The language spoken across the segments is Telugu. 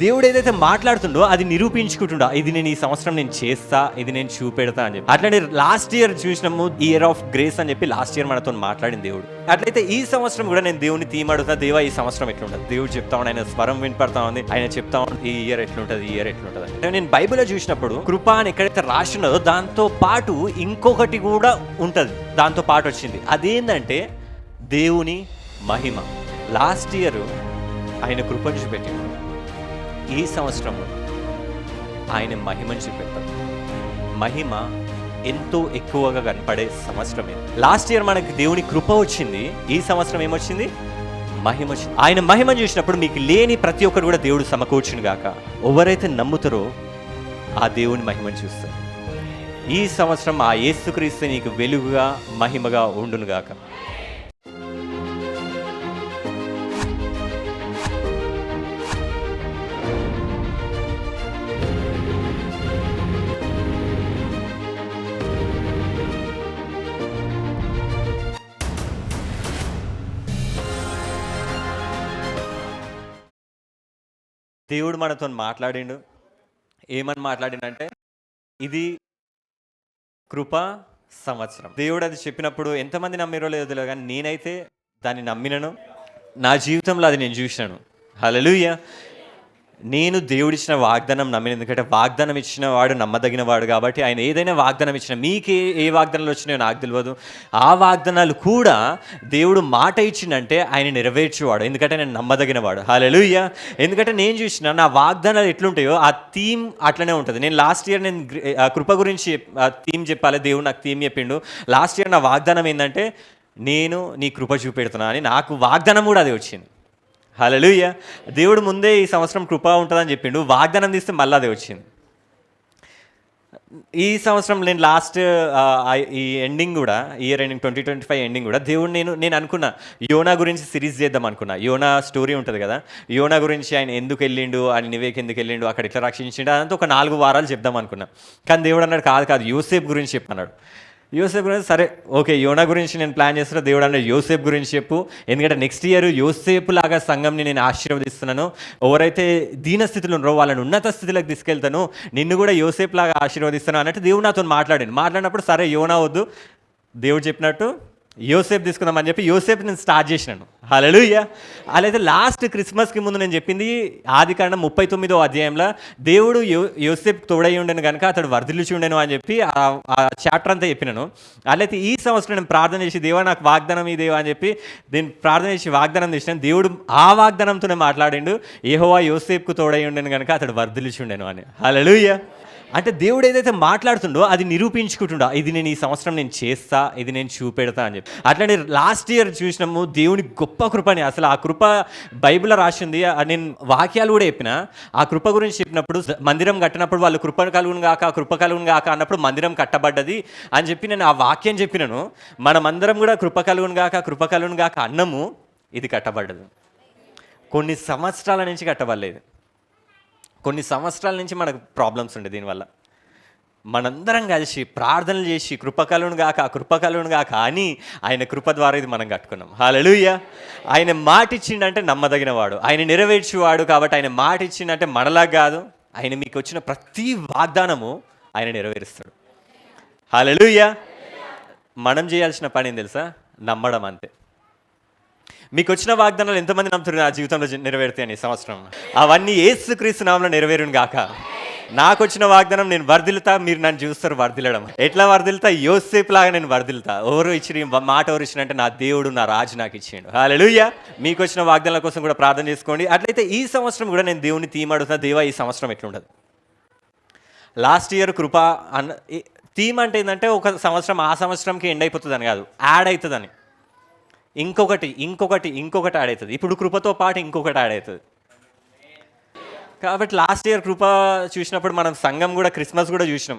దేవుడు ఏదైతే మాట్లాడుతుండో అది నిరూపించుకుంటుండో, ఇది నేను ఈ సంవత్సరం నేను చేస్తా, ఇది నేను చూపెడతా అని చెప్పి. అట్లనే లాస్ట్ ఇయర్ చూసినాము ఇయర్ ఆఫ్ గ్రేస్ అని చెప్పి లాస్ట్ ఇయర్ మనతో మాట్లాడిన దేవుడు. అట్లయితే ఈ సంవత్సరం కూడా నేను దేవుని థీమ్ అడుగుతా, దేవా ఈ సంవత్సరం ఎట్లుంటుంది. దేవుడు చెప్తా ఉన్నాడు, ఆయన స్వరం వినపడతా ఉంది, ఆయన చెప్తా ఉన్నాడు ఈ ఇయర్ ఎట్లుంటుంది, ఈ ఇయర్ ఎట్లుంటుంది అంటే. నేను బైబిల్లో చూసినప్పుడు కృప అని ఎక్కడైతే రాసి ఉన్నదో దాంతో పాటు ఇంకొకటి కూడా ఉంటుంది, దాంతో పాటు వచ్చింది. అదేంటంటే దేవుని మహిమ. లాస్ట్ ఇయర్ ఆయన కృపను చూపెట్టింది, ఈ సంవత్సరం ఆయన మహిమను చూపెడతారు. మహిమ ఎంతో ఎక్కువగా కనపడే సంవత్సరం ఇది. లాస్ట్ ఇయర్ మనకి దేవుని కృప వచ్చింది, ఈ సంవత్సరం ఏమొచ్చింది? మహిమ వచ్చింది. ఆయన మహిమను చూసినప్పుడు మీకు లేని ప్రతి ఒక్కరు కూడా దేవుడు సమకూర్చును గాక. ఎవరైతే నమ్ముతారో ఆ దేవుని మహిమను చూస్తారు. ఈ సంవత్సరం ఆ యేసుక్రీస్తు నీకు వెలుగుగా మహిమగా ఉండును గాక. దేవుడు మనతో మాట్లాడిండు. ఏమని మాట్లాడిండంటే ఇది కృపా సంవత్సరం. దేవుడు అది చెప్పినప్పుడు ఎంతమంది నమ్మిరో లేదో తెలియదు, కానీ నేనైతే దాన్ని నమ్మినను. నా జీవితంలో అది నేను చూసినాను. హల్లెలూయా. నేను దేవుడిచ్చిన వాగ్దానం నమ్మిన, ఎందుకంటే వాగ్దానం ఇచ్చిన వాడు నమ్మదగిన వాడు కాబట్టి. ఆయన ఏదైనా వాగ్దానం ఇచ్చిన, మీకు ఏ వాగ్దానాలు వచ్చినాయో నాకు తెలియదు, ఆ వాగ్దానాలు కూడా దేవుడు మాట ఇచ్చిందంటే ఆయన నెరవేర్చేవాడు, ఎందుకంటే నేను నమ్మదగిన వాడు. హల్లెలూయా. ఎందుకంటే నేను చూసిన నా వాగ్దానాలు ఎట్లుంటాయో ఆ థీమ్ అట్లనే ఉంటుంది. నేను లాస్ట్ ఇయర్ నేను కృప గురించి థీమ్ చెప్పాలి, దేవుడు నాకు థీమ్ చెప్పిండు. లాస్ట్ ఇయర్ నా వాగ్దానం ఏంటంటే నేను నీ కృప చూపెడుతున్నా అని, నాకు వాగ్దానం కూడా అదే వచ్చింది. హల్లెలూయా. దేవుడు ముందే ఈ సంవత్సరం కృప ఉంటుందని చెప్పిండు, వాగ్దానం తీస్తే మళ్ళీ అదే వచ్చింది. ఈ సంవత్సరం నేను లాస్ట్ ఈ ఎండింగ్ కూడా, ఇయర్ ఎండింగ్ 2025 ఎండింగ్ కూడా దేవుడు నేను అనుకున్నా యోనా గురించి సిరీస్ చేద్దాం అనుకున్నా. యోనా స్టోరీ ఉంటుంది కదా, యోనా గురించి ఆయన ఎందుకు వెళ్ళిండు, ఆయన నివేకి ఎందుకు వెళ్ళిండు, అక్కడ ఎట్లా రక్షించిండు, అదంతా ఒక 4 వారాలు చెప్దాం అనుకున్నా. కానీ దేవుడు అన్నాడు కాదు యోసేపు గురించి చెప్పన్నాడు. యోసేపు గురించి సరే ఓకే, యోనా గురించి నేను ప్లాన్ చేస్తున్నా. దేవుడు అన్నాడు యోసేపు గురించి చెప్పు, ఎందుకంటే నెక్స్ట్ ఇయర్ యోసేపు లాగా సంఘంని నేను ఆశీర్వదిస్తున్నాను. ఎవరైతే దీన స్థితిలో ఉన్నారో వాళ్ళని ఉన్నత స్థితిలోకి తీసుకెళ్తాను, నిన్ను కూడా యోసేపు లాగా ఆశీర్వదిస్తాను అన్నట్టు దేవుడు నాతో మాట్లాడినప్పుడు సరే యోనా వద్దు, దేవుడు చెప్పినట్టు యోసేపు తీసుకుందామని చెప్పి యోసేపు నేను స్టార్ట్ చేసినాను. హల్లెలూయా. అలాగే లాస్ట్ క్రిస్మస్కి ముందు నేను చెప్పింది ఆదికాండం 39వ అధ్యాయంలో దేవుడు యోసేపు తోడై ఉండను కనుక అతడు వర్ధిల్లుచి ఉండను అని చెప్పి ఆ చాప్టర్ అంతా చెప్పినాను. అలాగే ఈ సంవత్సరం నేను ప్రార్థన చేసి దేవా నాకు వాగ్దానం ఈ దేవా అని చెప్పి నేను ప్రార్థన చేసి వాగ్దానం చేసినాను. దేవుడు ఆ వాగ్దానంతోనే మాట్లాడిండు, యెహోవా యోసేపుకు తోడై ఉండను కనుక అతడు వర్ధిల్లుచి ఉండను అని. హల్లెలూయా. అంటే దేవుడు ఏదైతే మాట్లాడుతుండో అది నిరూపించుకుంటుండో, ఇది నేను ఈ సంవత్సరం నేను చేస్తా, ఇది నేను చూపెడతా అని చెప్పి. అట్లనే లాస్ట్ ఇయర్ చూసినాము దేవుని గొప్ప కృపని. అసలు ఆ కృప బైబిల్లో రాసింది. నేను వాక్యాలు కూడా చెప్పిన, ఆ కృప గురించి చెప్పినప్పుడు మందిరం కట్టినప్పుడు వాళ్ళు కృప కలుగును గాక అన్నప్పుడు మందిరం కట్టబడ్డది అని చెప్పి నేను ఆ వాక్యం చెప్పినాను. మనమందరం కూడా కృప కలుగును గాక అన్నము, ఇది కట్టబడ్డది. కొన్ని సంవత్సరాల నుంచి కట్టబడలేదు, కొన్ని సంవత్సరాల నుంచి మనకు ప్రాబ్లమ్స్ ఉండే. దీనివల్ల మనందరం కలిసి ప్రార్థనలు చేసి కృప కలుగును గాక అని ఆయన కృప ద్వారా ఇది మనం కట్టుకున్నాం. హల్లెలూయా. ఆయన మాట ఇచ్చిండంటే నమ్మదగిన వాడు, ఆయన నెరవేర్చేవాడు కాబట్టి ఆయన మాట ఇచ్చిండంటే మనలా కాదు, ఆయన మీకు వచ్చిన ప్రతి వాగ్దానము ఆయన నెరవేరుస్తాడు. హల్లెలూయా. మనం చేయాల్సిన పని ఏం తెలుసా? నమ్మడం అంతే. మీకు వచ్చిన వాగ్దానాలు ఎంతమంది నమ్ముతున్నారు నా జీవితంలో నెరవేరుతాయని సంవత్సరం? అవన్నీ యేసుక్రీస్తు నామములో నెరవేరును గాక. నాకు వచ్చిన వాగ్దానం నేను వర్ధిల్లుతా, మీరు నన్ను చూస్తారు వర్ధిల్లడం. ఎట్లా వర్ధిల్లుతా? యోసేపు లాగా నేను వర్ధిల్లుతా. ఎవరు ఇచ్చిన మాట ఎవరు ఇచ్చినంటే నా దేవుడు, నా రాజు నాకు ఇచ్చిండు. హల్లెలూయా. మీకు వచ్చిన వాగ్దానాల కోసం కూడా ప్రార్థన చేసుకోండి. అట్లయితే ఈ సంవత్సరం కూడా నేను దేవుని థీమ్ అడుగుతున్నా, దేవా ఈ సంవత్సరం ఎట్లుండదు. లాస్ట్ ఇయర్ కృప అన్న థీమ్ అంటే ఏంటంటే ఒక సంవత్సరం ఆ సంవత్సరంకి ఎండ్ అయిపోతుందని కాదు, యాడ్ అవుతుందని. ఇంకొకటి యాడ్ అవుతుంది. ఇప్పుడు కృపతో పాటు ఇంకొకటి యాడ్ అవుతుంది. కాబట్టి లాస్ట్ ఇయర్ కృప చూసినప్పుడు మనం సంఘం కూడా క్రిస్మస్ కూడా చూసినాం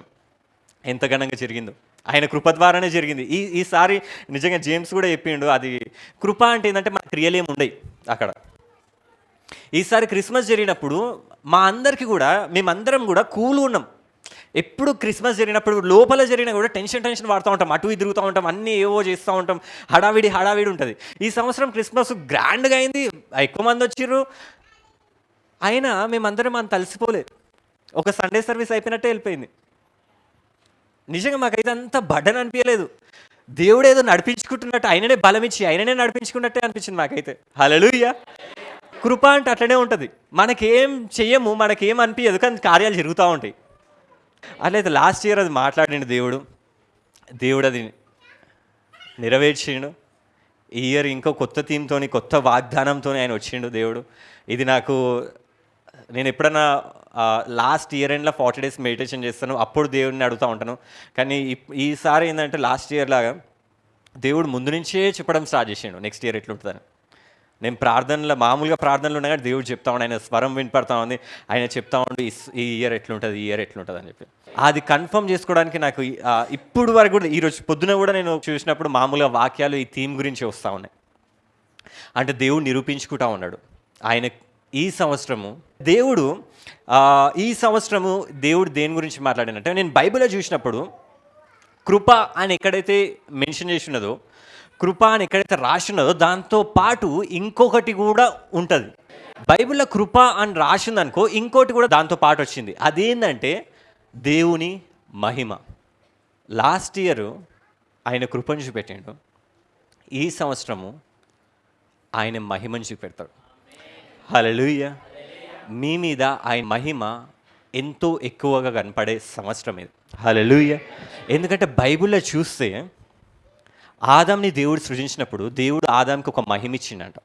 ఎంత ఘనంగా జరిగిందో. ఆయన కృప ద్వారానే జరిగింది. ఈసారి నిజంగా జేమ్స్ కూడా చెప్పిండు, అది కృప అంటే ఏంటంటే మన క్రియలు ఏమి ఉండయి అక్కడ. ఈసారి క్రిస్మస్ జరిగినప్పుడు మేమందరం కూడా కూల్గా ఉన్నాం. ఎప్పుడు క్రిస్మస్ జరిగినప్పుడు లోపల జరిగినా కూడా టెన్షన్ పడుతూ ఉంటాం, అటు ఇటు తిరుగుతూ ఉంటాం, అన్నీ ఏవో చేస్తూ ఉంటాం, హడావిడి ఉంటుంది. ఈ సంవత్సరం క్రిస్మస్ గ్రాండ్గా అయింది, ఎక్కువ మంది వచ్చిర్రు, అయినా మేమందరం మనం తలిసిపోలేదు. ఒక సండే సర్వీస్ అయిపోయినట్టే వెళ్ళిపోయింది. నిజంగా మాకైతే అంత బర్డెన్ అనిపించలేదు. దేవుడు ఏదో నడిపించుకుంటున్నట్టు, ఆయననే బలమిచ్చి ఆయననే నడిపించుకున్నట్టే అనిపించింది మాకైతే. హల్లెలూయా. కృప అంటే అట్లనే ఉంటుంది. మనకేం చెయ్యము, మనకేం అనిపించదు, కానీ కార్యాలు జరుగుతూ ఉంటాయి. అట్లయితే లాస్ట్ ఇయర్ అది మాట్లాడిండు దేవుడు. దేవుడు అది నెరవేర్చిండు. ఈ ఇయర్ ఇంకో కొత్త థీమ్తోని, కొత్త వాగ్దానంతో ఆయన వచ్చిండు దేవుడు. ఇది నాకు, నేను ఎప్పుడన్నా లాస్ట్ ఇయర్ ఎండ్లో 40 days మెడిటేషన్ చేస్తాను, అప్పుడు దేవుడిని అడుగుతూ ఉంటాను. కానీ ఈసారి ఏంటంటే లాస్ట్ ఇయర్ లాగా దేవుడు ముందు నుంచే చెప్పడం స్టార్ట్ చేసిండు నెక్స్ట్ ఇయర్ ఎట్లుంటుందని. నేను మామూలుగా ప్రార్థనలు ఉన్నా కానీ దేవుడు చెప్తా ఉండి, ఆయన స్వరం వినపడతా ఉంది, ఆయన చెప్తా ఉండి ఈ ఇయర్ ఎట్లుంటుంది, ఈ ఇయర్ ఎట్లుంటుంది అని చెప్పి. అది కన్ఫర్మ్ చేసుకోవడానికి నాకు ఇప్పుడు వరకు కూడా, ఈరోజు పొద్దున కూడా నేను చూసినప్పుడు మామూలుగా వాక్యాలు ఈ థీమ్ గురించి వస్తూ ఉన్నాయి. అంటే దేవుడు నిరూపించుకుంటా ఉన్నాడు. ఆయన ఈ సంవత్సరము దేవుడు దేని గురించి మాట్లాడినంటే, నేను బైబిల్లో చూసినప్పుడు కృప అని ఎక్కడైతే మెన్షన్ చేసి ఉన్నదో, కృప అని ఎక్కడైతే రాసి ఉన్నదో దాంతో పాటు ఇంకొకటి కూడా ఉంటుంది. బైబిల్లో కృప అని రాసిందనుకో, ఇంకోటి కూడా దాంతో పాటు వచ్చింది. అదేంటంటే దేవుని మహిమ. లాస్ట్ ఇయర్ ఆయన కృపను చూపెట్టాడు, ఈ సంవత్సరము ఆయన మహిమను చూపెడతాడు. హల్లెలూయా. మీ మీద ఆయన మహిమ ఎంతో ఎక్కువగా కనపడే సంవత్సరం ఇది. హల్లెలూయా. ఎందుకంటే బైబిల్లో చూస్తే ఆదాంని దేవుడు సృజించినప్పుడు దేవుడు ఆదాంకి ఒక మహిమ ఇచ్చిండంట.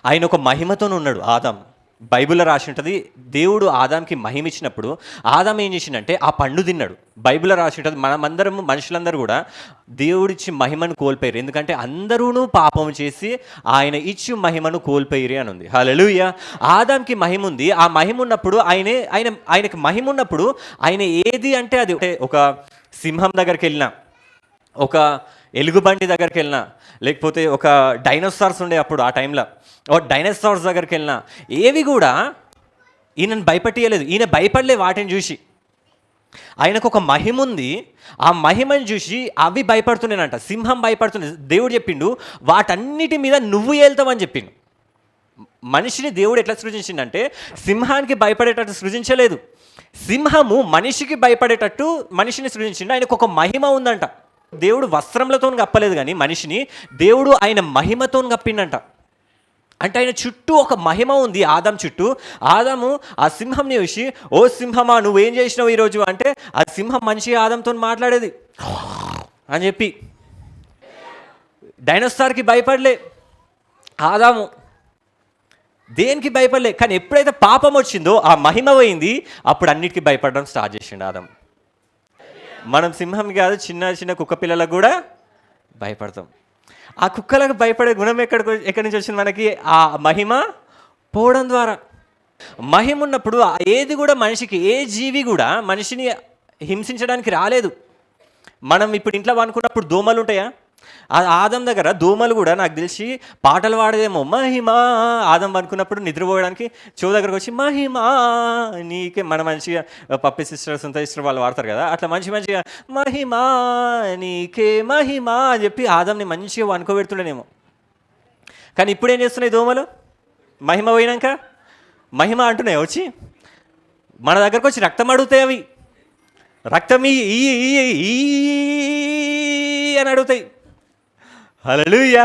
ఆయన ఒక మహిమతో ఉన్నాడు ఆదాం. బైబిల్లో రాసి ఉంటుంది, దేవుడు ఆదాంకి మహిమ ఇచ్చినప్పుడు ఆదాం ఏం చేసిండంటే ఆ పండు తిన్నాడు. బైబిల్లో రాసి ఉంటుంది, మనుషులందరూ కూడా దేవుడిచ్చి మహిమను కోల్పోయారు, ఎందుకంటే అందరూ పాపం చేసి ఆయన ఇచ్చి మహిమను కోల్పోయారు అని ఉంది. హల్లెలూయా. ఆదాంకి మహిమ ఉంది. ఆ మహిమ ఉన్నప్పుడు ఆయనకి మహిమ ఉన్నప్పుడు ఆయన ఏది అంటే అది, ఒక సింహం దగ్గరికి వెళ్ళినా, ఒక ఎలుగుబంటి దగ్గరికి వెళ్ళినా, లేకపోతే ఒక డైనోసార్స్ ఉండే అప్పుడు ఆ టైంలో, ఒక డైనోసార్స్ దగ్గరికి వెళ్ళినా, ఏవి కూడా ఈయనను భయపట్టియలేదు. ఈయన భయపడలే వాటిని చూసి. ఆయనకు ఒక మహిమ ఉంది. ఆ మహిమను చూసి అవి భయపడుతున్నానంట. సింహం భయపడుతుంది. దేవుడు చెప్పిండు, వాటన్నిటి మీద నువ్వు వెళ్తావని చెప్పిండు. మనిషిని దేవుడు ఎట్లా సృజించిండంటే, సింహానికి భయపడేటట్టు సృజించలేదు. సింహము మనిషికి భయపడేటట్టు మనిషిని సృజించిండు. ఆయనకు ఒక మహిమ ఉందంట. దేవుడు వస్త్రములతో కప్పలేదు, కానీ మనిషిని దేవుడు ఆయన మహిమతో కప్పిండంట. అంటే ఆయన చుట్టూ ఒక మహిమ ఉంది ఆదాం చుట్టూ. ఆదాము ఆ సింహంని చూసి, ఓ సింహమా నువ్వేం చేసినావు ఈరోజు అంటే, ఆ సింహం మంచిగా ఆదాంతో మాట్లాడేది అని చెప్పి. డైనోసార్కి భయపడలే ఆదాము, దేనికి భయపడలే. కానీ ఎప్పుడైతే పాపం వచ్చిందో ఆ మహిమ పోయింది, అప్పుడు అన్నిటికీ భయపడడం స్టార్ట్ చేసిండు ఆదాం. మనం సింహం కాదు, చిన్న చిన్న కుక్క పిల్లలకు కూడా భయపడతాం. ఆ కుక్కలకు భయపడే గుణం ఎక్కడి నుంచి వచ్చింది మనకి? ఆ మహిమ పోవడం ద్వారా. మహిమ ఉన్నప్పుడు ఏది కూడా మనిషికి, ఏ జీవి కూడా మనిషిని హింసించడానికి రాలేదు. మనం ఇప్పుడు ఇంట్లో అనుకున్నప్పుడు దోమలు ఉంటాయా? ఆదం దగ్గర దోమలు కూడా నాకు తెలిసి పాటలు పాడేదేమో, మహిమా. ఆదం అనుకున్నప్పుడు నిద్రపోయడానికి చెవు దగ్గరకు వచ్చి మహిమా నీకే, మన మంచిగా పప్పి సిస్టర్స్ అంతా సిస్టర్ వాళ్ళు వాడతారు కదా, అట్లా మంచిగా మహిమా నీకే మహిమా అని చెప్పి ఆదంని మంచిగా వనుకోబెడుతుండేనేమో. కానీ ఇప్పుడు ఏం చేస్తున్నాయి దోమలు? మహిమ పోయినాక మహిమ అంటున్నాయి వచ్చి మన దగ్గరకు వచ్చి రక్తం అడుగుతాయి. అవి రక్తం ఈ అని అడుగుతాయి. హల్లెలూయా.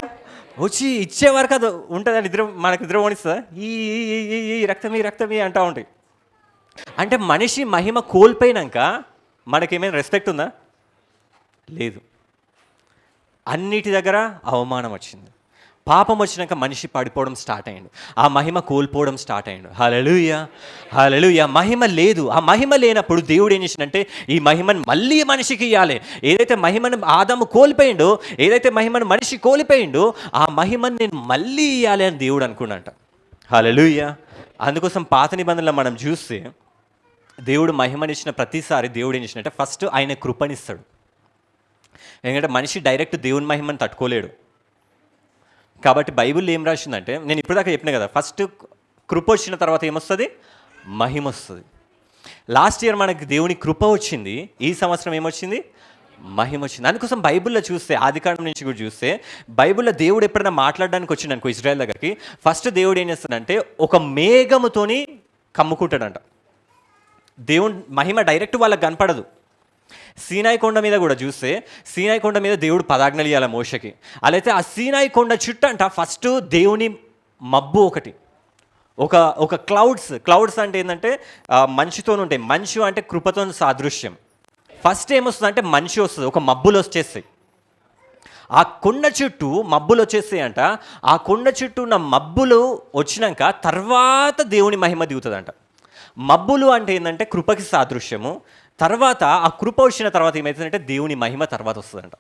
వచ్చి ఇచ్చే వరకు అది ఉంటుంది. మనకు నిద్ర పోనిస్తుందా? ఈ రక్తమీ అంటూ ఉంటాయి. అంటే మనిషి మహిమ కోల్పోయినాక మనకేమైనా రెస్పెక్ట్ ఉందా? లేదు. అన్నిటి దగ్గర అవమానం వచ్చింది. పాపం వచ్చినాక మనిషి పడిపోవడం స్టార్ట్ అయ్యిండు, ఆ మహిమ కోల్పోవడం స్టార్ట్ అయ్యిండు. హల్లెలూయా. హల్లెలూయా. మహిమ లేదు. ఆ మహిమ లేనప్పుడు దేవుడు ఏం చేసిండంటే ఈ మహిమను మళ్ళీ మనిషికి ఇవ్వాలి. ఏదైతే మహిమను ఆదాము కోల్పోయిండో, ఏదైతే మహిమను మనిషి కోల్పోయిండో, ఆ మహిమను నేను మళ్ళీ ఇవ్వాలి అని దేవుడు అనుకున్నాడంట. హల్లెలూయా. అందుకోసం పాత నిబంధనలో మనం చూస్తే దేవుడు మహిమనిచ్చిన ప్రతిసారి దేవుడు ఏం చేసినట్టే ఫస్ట్ ఆయన కృపనిస్తాడు. ఎందుకంటే మనిషి డైరెక్ట్ దేవుని మహిమను తట్టుకోలేడు. కాబట్టి బైబిల్ ఏం రాసిందంటే, నేను ఇప్పుడు దాకా చెప్పిన కదా, ఫస్ట్ కృప వచ్చిన తర్వాత ఏమొస్తుంది? మహిమ వస్తుంది. లాస్ట్ ఇయర్ మనకి దేవుని కృప వచ్చింది, ఈ సంవత్సరం ఏమొచ్చింది? మహిమ వచ్చింది. అందుకోసం బైబిల్లో చూస్తే, ఆదికాండం నుంచి కూడా చూస్తే, బైబిల్లో దేవుడు ఎప్పుడైనా మాట్లాడడానికి వచ్చిండు అనుకో ఇజ్రాయెల్ దగ్గరికి, ఫస్ట్ దేవుడు ఏం చేస్తాడంటే ఒక మేఘముతోని కమ్ముకుంటాడంట. దేవుని మహిమ డైరెక్ట్ వాళ్ళకి కనపడదు. సీనాయి కొండ మీద కూడా చూస్తే, సీనాయి కొండ మీద దేవుడు 10 ఆజ్ఞలు ఇవ్వాలి మోషకి. అలా అయితే ఆ సీనాయి కొండ చుట్టూ అంట ఫస్ట్ దేవుని మబ్బు ఒకటి, ఒక క్లౌడ్స్ అంటే ఏంటంటే మంచుతో ఉంటాయి. మంచు అంటే కృపతో సాదృశ్యం. ఫస్ట్ ఏమొస్తుంది అంటే మంచు వస్తుంది, ఒక మబ్బులు వచ్చేస్తాయి. ఆ కొండ చుట్టూ మబ్బులు వచ్చేస్తాయి అంట. ఆ కొండ చుట్టూ ఉన్న మబ్బులు వచ్చినాక తర్వాత దేవుని మహిమ దిగుతుందంట. మబ్బులు అంటే ఏంటంటే కృపకి సాదృశ్యము. తర్వాత ఆ కృప వచ్చిన తర్వాత ఏమవుతుందంటే దేవుని మహిమ తర్వాత వస్తుందంట.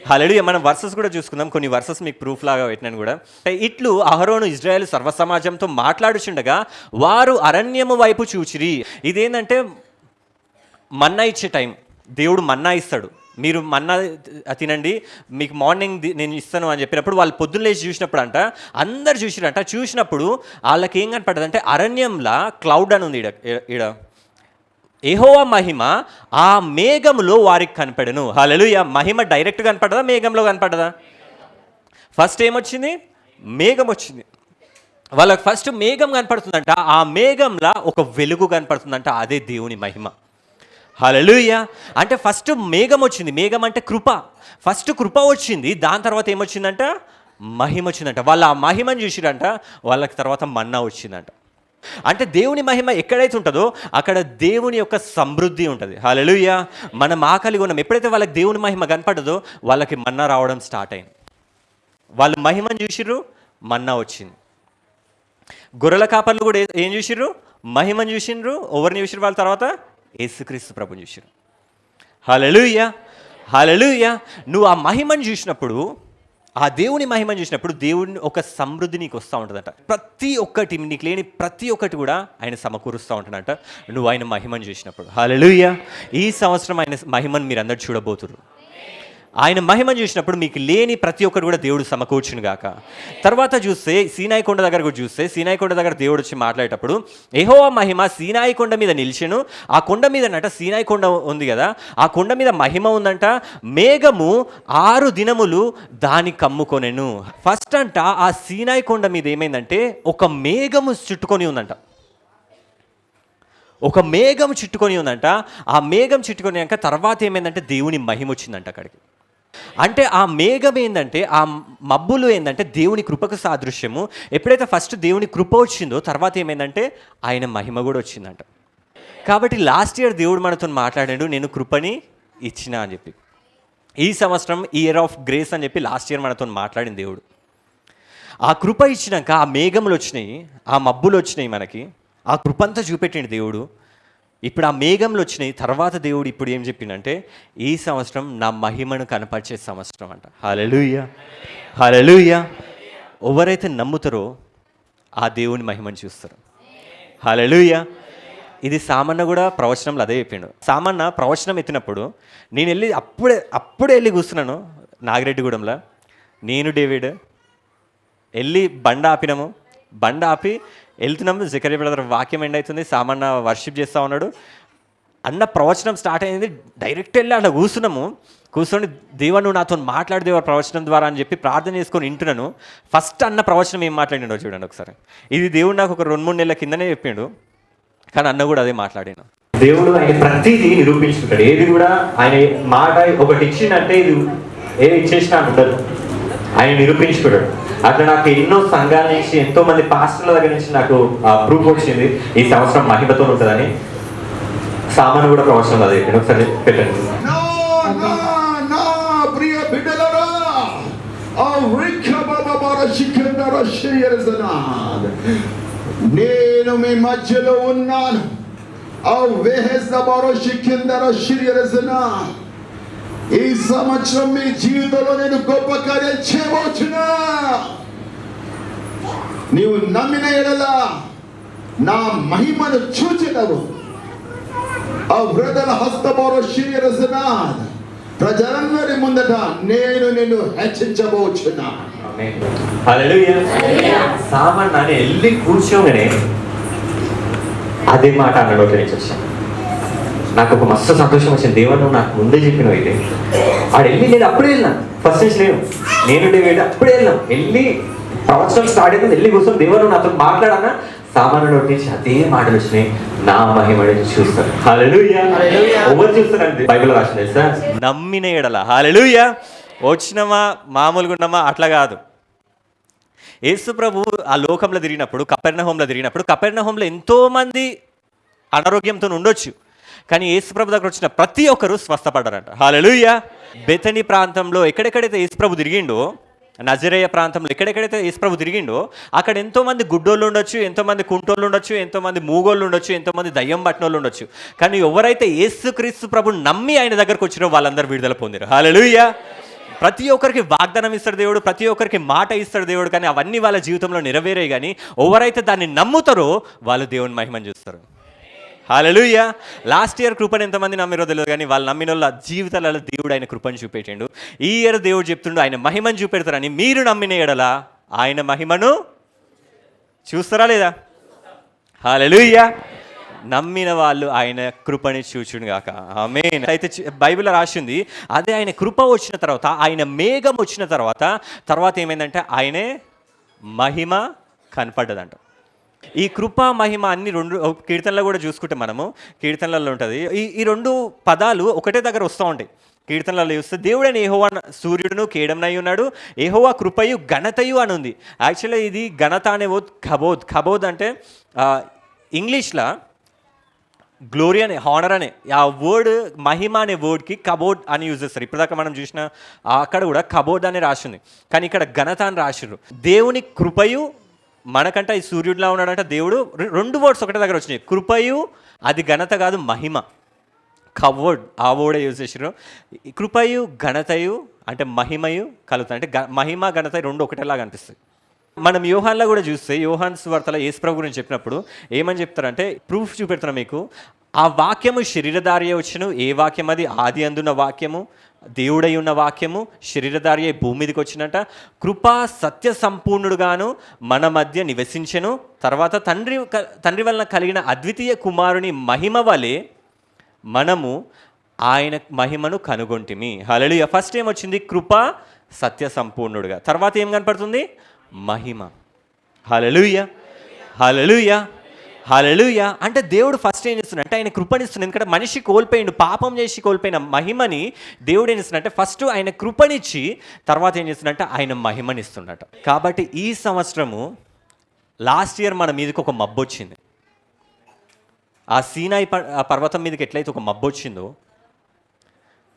హల్లెలూయా. మనం వర్సెస్ కూడా చూసుకుందాం. కొన్ని వర్సెస్ మీకు ప్రూఫ్ లాగా పెట్టినాను కూడా. ఇట్లు అహరోను ఇజ్రాయేల్ సర్వసమాజంతో మాట్లాడుచుండగా వారు అరణ్యము వైపు చూచిరి. ఇదేంటంటే మన్నా ఇచ్చే టైం. దేవుడు మన్నా ఇస్తాడు, మీరు మన్నా తినండి, మీకు మార్నింగ్ నేను ఇస్తాను అని చెప్పినప్పుడు వాళ్ళు పొద్దున్న లేచి చూసినప్పుడు అంట అందరు చూసిరంట. చూసినప్పుడు వాళ్ళకి ఏం కనపడ్డది అంటే అరణ్యంలా క్లౌడ్ అని ఉంది. ఈడ యెహోవా మహిమ ఆ మేఘములో వారికి కనపడెను. హల్లెలూయా. మహిమ డైరెక్ట్ కనపడదా, మేఘంలో కనపడదా? ఫస్ట్ ఏమొచ్చింది? మేఘం వచ్చింది. వాళ్ళకి ఫస్ట్ మేఘం కనపడుతుందంట. ఆ మేఘంలా ఒక వెలుగు కనపడుతుందంట. అదే దేవుని మహిమ. హల్లెలూయా. అంటే ఫస్ట్ మేఘం వచ్చింది. మేఘం అంటే కృప. ఫస్ట్ కృప వచ్చింది, దాని తర్వాత ఏమొచ్చిందంట? మహిమ వచ్చిందంట. వాళ్ళు ఆ మహిమను చూసిరంట, వాళ్ళకి తర్వాత మన్నా వచ్చిందంట. అంటే దేవుని మహిమ ఎక్కడైతే ఉంటుందో అక్కడ దేవుని యొక్క సమృద్ధి ఉంటుంది. హల్లెలూయా. మనం ఆకలిగా ఉన్నాం. ఎప్పుడైతే వాళ్ళకి దేవుని మహిమ కనపడదో వాళ్ళకి మన్నా రావడం స్టార్ట్ అయింది. వాళ్ళు మహిమను చూసిర్రు, మన్నా వచ్చింది. గొర్రెల కాపర్లు కూడా ఏం చూసిర్రు? మహిమను చూసిండ్రు. ఎవరిని చూసిర్రు? వాళ్ళ తర్వాత యేసుక్రీస్తు ప్రభుని చూసిర్రు. హల్లెలూయా. హల్లెలూయా. నువ్వు ఆ మహిమను చూసినప్పుడు, ఆ దేవుని మహిమను చూసినప్పుడు దేవుని ఒక సమృద్ధి నీకు వస్తూ ఉంటుందంట. ప్రతి ఒక్కటి నీకు లేని ప్రతి ఒక్కటి కూడా ఆయన సమకూరుస్తూ ఉంటుందంట నువ్వు ఆయన మహిమను చూసినప్పుడు. హల్లెలూయా. ఈ సంవత్సరం ఆయన మహిమను మీరు అందరు చూడబోతున్నారు. ఆయన మహిమను చూసినప్పుడు మీకు లేని ప్రతి ఒక్కరు కూడా దేవుడు సమకూర్చును గాక. తర్వాత చూస్తే సీనాయి కొండ దగ్గర కూడా చూస్తే, సీనాయి కొండ దగ్గర దేవుడు వచ్చి మాట్లాడేటప్పుడు యెహోవా మహిమ సీనాయి కొండ మీద నిలిచెను. ఆ కొండ మీద అంట, సీనాయి కొండ ఉంది కదా, ఆ కొండ మీద మహిమ ఉందంట. మేఘము 6 దినములు దాన్ని కమ్ముకొనెను. ఫస్ట్ అంట ఆ సీనాయి కొండ మీద ఏమైందంటే ఒక మేఘము చుట్టుకొని ఉందంట. ఒక మేఘం చుట్టుకొని ఉందంట. ఆ మేఘం చుట్టుకొనియాక తర్వాత ఏమైందంటే దేవుని మహిమ వచ్చిందంట అక్కడికి. అంటే ఆ మేఘం ఏంటంటే, ఆ మబ్బులు ఏంటంటే దేవుని కృపకు సాదృశ్యము. ఎప్పుడైతే ఫస్ట్ దేవుని కృప వచ్చిందో తర్వాత ఏమైందంటే ఆయన మహిమ కూడా వచ్చిందంట. కాబట్టి లాస్ట్ ఇయర్ దేవుడు మనతో మాట్లాడాడు, నేను కృపని ఇచ్చిన అని చెప్పి. ఈ సంవత్సరం ఇయర్ ఆఫ్ గ్రేస్ అని చెప్పి లాస్ట్ ఇయర్ మనతో మాట్లాడింది దేవుడు. ఆ కృప ఇచ్చినాక ఆ మేఘములు వచ్చినాయి, ఆ మబ్బులు వచ్చినాయి, మనకి ఆ కృపంతా చూపెట్టిండు దేవుడు. ఇప్పుడు ఆ మేఘంలో వచ్చినాయి. తర్వాత దేవుడు ఇప్పుడు ఏం చెప్పిండంటే ఈ సంవత్సరం నా మహిమను కనపరిచే సంవత్సరం అంట. హల్లెలూయా. హల్లెలూయా. ఎవరైతే నమ్ముతారో ఆ దేవుని మహిమను చూస్తారు. హల్లెలూయా. ఇది సామాన్య కూడా ప్రవచనంలో అదే చెప్పిండు. సామాన్య ప్రవచనం ఎత్తినప్పుడు నేను వెళ్ళి అప్పుడే వెళ్ళి కూర్చున్నాను నాగిరెడ్డిగూడెంలో. నేను డేవిడ్ వెళ్ళి బండ ఆపినాము. బండ ఆపి వెళ్తున్నాము. జకరియా బ్రదర్ వాక్యం ఎండ్ అవుతుంది, సామాన్య వర్షిప్ చేస్తూ ఉన్నాడు. అన్న ప్రవచనం స్టార్ట్ అయింది. డైరెక్ట్ వెళ్ళి అలా కూర్చొని దేవా నువ్వు నాతో మాట్లాడు దేవా ప్రవచనం ద్వారా అని చెప్పి ప్రార్థన చేసుకొని వింటున్నాను. ఫస్ట్ అన్న ప్రవచనం ఏం మాట్లాడినాడో చూడండి ఒకసారి. ఇది దేవుడు నాకు ఒక 2-3 నెలల కిందనే చెప్పిండు, కానీ అన్న కూడా అదే మాట్లాడాను. దేవుడు ఆయన ప్రతిదీ నిరూపించుకుంటాడు. ఏది కూడా ఆయన మాట ఒకటి ఇచ్చిందంటే ఇది ఏది ఇచ్చేసినా ఉండదు, ఆయన నిరూపించుకుంటాడు. అట్లా నాకు ఎన్నో సంఘాల నుంచి, ఎంతో మంది పాస్టర్ల దగ్గర నుంచి నాకు ప్రూఫ్ వచ్చింది ఈ సంవత్సరం మహిమతో ఉంటుందని. సామాన్య కూడా ప్రవచనం అది ఒకసారి పెట్టండి. నేను మీ మధ్యలో ఉన్నాను. ఈ సంవత్సరం మీ జీవితంలో నేను గొప్ప కార్యం చేయవచ్చునా. నీవు నమ్మిన ఎడల నా మహిమను చూచెదవు. ఆ వృద్ధల హస్తబోర శిరసనాథ్ ప్రజలందరి ముందట నేను నిన్ను హెచ్చించబోచున్నా. హల్లెలూయా. సామాన్య వెళ్ళి కూర్చోగానే అదే మాట అన్నాడు. వచ్చాను నాకు ఒక మస్తు సంతోషం వచ్చింది. దేవుడు నువ్వు నాకు ముందే చెప్పినవి అయితే ఆడ వెళ్ళి నేను అప్పుడే వెళ్ళినా. ఫస్ట్ నుంచి నేను వెళ్ళి అప్పుడే వెళ్ళి ప్రవచనం స్టార్ట్ అయిపోయింది. వెళ్ళి కూర్చొని దేవుడు నాతో మాట్లాడన్నా సామాన్యుడు నోటి అదే మాటలు వచ్చినాయి. నా మహిమని చూస్తారు. హల్లెలూయా. ఎవరు చూస్తారండి? బైబిల్ రాసింది సార్, నమ్మిన ఎడల. హల్లెలూయా. వచ్చినమా మామూలుగా ఉన్నామా అట్లా కాదు. యేసు ప్రభు ఆ లోకంలో తిరిగినప్పుడు, కపెర్నహూంలో ఎంతోమంది అనారోగ్యంతో ఉండొచ్చు, కానీ యేసు ప్రభు దగ్గర వచ్చిన ప్రతి ఒక్కరు స్వస్థపడ్డారంట. హల్లెలూయా. బెతనీ ప్రాంతంలో ఎక్కడెక్కడైతే యేసు ప్రభు తిరిగిండో, నజరేయ ప్రాంతంలో ఎక్కడెక్కడైతే యేసు ప్రభు తిరిగిండో అక్కడ ఎంతోమంది గుడ్డోళ్ళు ఉండొచ్చు, ఎంతోమంది కుంటోళ్ళు ఉండొచ్చు, ఎంతోమంది మూగోళ్ళు ఉండొచ్చు, ఎంతోమంది దయ్యం పట్టినోళ్ళు ఉండొచ్చు, కానీ ఎవరైతే యేసుక్రీస్తు ప్రభు నమ్మి ఆయన దగ్గరకు వచ్చినో వాళ్ళందరూ విడుదల పొందారు. హల్లెలూయా. ప్రతి ఒక్కరికి వాగ్దానం ఇస్తాడు దేవుడు, ప్రతి ఒక్కరికి మాట ఇస్తాడు దేవుడు, కానీ అవన్నీ వాళ్ళ జీవితంలో నెరవేరే. కానీ ఎవరైతే దాన్ని నమ్ముతారో వాళ్ళు దేవుని మహిమను చూస్తారు. హల్లెలూయా. లాస్ట్ ఇయర్ కృపను ఎంతమంది నమ్మిరో తెలియదు, కానీ వాళ్ళు నమ్మిన వాళ్ళ జీవితాలలో దేవుడు ఆయన కృపను చూపెట్టిండు. ఈ ఇయర్ దేవుడు చెప్తుండు ఆయన మహిమను చూపెడతారని. మీరు నమ్మిన ఎడల ఆయన మహిమను చూస్తారా లేదా? హల్లెలూయా. నమ్మిన వాళ్ళు ఆయన కృపని చూచును గాక. ఆమేన్. అయితే బైబిల్లో రాసింది అదే ఆయన కృప వచ్చిన తర్వాత, ఆయన మేఘం వచ్చిన తర్వాత ఏమైందంటే ఆయనే మహిమ కనపడ్డదంట. ఈ కృప మహిమ అన్ని రెండు కీర్తనలో కూడా చూసుకుంటే మనము కీర్తనలలో ఉంటుంది. ఈ రెండు పదాలు ఒకటే దగ్గర వస్తూ ఉంటాయి. కీర్తనలలో చూస్తే దేవుడైన యెహోవా సూర్యుడును కేడమునై ఉన్నాడు, యెహోవా కృపయు ఘనతయు అని ఉంది. యాక్చువల్లీ ఇది ఘనత అనే ఖబోద్ అంటే ఇంగ్లీష్లో గ్లోరీ అనే, హానర్ అనే ఆ వర్డ్, మహిమ అనే వర్డ్కి కబోర్డ్ అని యూజ్ చేస్తారు. ఇప్పటిదాకా మనం చూసిన అక్కడ కూడా కబోర్డ్ అని రాసింది, కానీ ఇక్కడ ఘనత అని రాసిర్రు. దేవుని కృపయు, మనకంటే ఈ సూర్యుడిలా ఉన్నాడంట దేవుడు. రెండు వర్డ్స్ ఒకటే దగ్గర వచ్చినాయి. కృపయు అది ఘనత కాదు, మహిమ. కవర్డ్ ఆ వర్డే యూజ్ చేసారు. కృపయు ఘనతయు అంటే మహిమయు కలుగుతాయి. అంటే మహిమ ఘనత రెండు ఒకటేలాగా అనిపిస్తాయి. మనం యోహాన్లో కూడా చూస్తే, యోహాన్ సువార్తలో యేసు ప్రభు గురించి చెప్పినప్పుడు ఏమని చెప్తారంటే, ప్రూఫ్ చూపెడుతున్నా మీకు. ఆ వాక్యము శరీరధారి వచ్చును. ఏ వాక్యం అది? ఆది అందున్న వాక్యము, దేవుడై ఉన్న వాక్యము శరీరధారి అయి భూమి మీదకి వచ్చినట్ట. కృపా సత్య సంపూర్ణుడుగాను మన మధ్య నివసించెను. తర్వాత తండ్రి వలన కలిగిన అద్వితీయ కుమారుని మహిమ వలె మనము ఆయన మహిమను కనుగొంటిమి. హల్లెలూయా. ఫస్ట్ ఏం వచ్చింది? కృప సత్య సంపూర్ణుడుగా. తర్వాత ఏం కనపడుతుంది? మహిమ. హల్లెలూయా. హల్లెలూయా. హల్లెలూయా. అంటే దేవుడు ఫస్ట్ ఏం చేస్తున్నాడు అంటే ఆయన కృపనిస్తున్నాడు. ఎందుకంటే మనిషి కోల్పోయిండు, పాపం చేసి కోల్పోయిన మహిమని దేవుడు ఏం చేస్తున్నాడంటే ఫస్ట్ ఆయన కృపనిచ్చి తర్వాత ఏం చేస్తున్నాడంటే ఆయన మహిమనిస్తున్నాడు. కాబట్టి ఈ సంవత్సరము లాస్ట్ ఇయర్ మన మీదకి ఒక మబ్బు వచ్చింది. ఆ సీనాయి పర్వతం మీదకి ఎట్లయితే ఒక మబ్బు వచ్చిందో,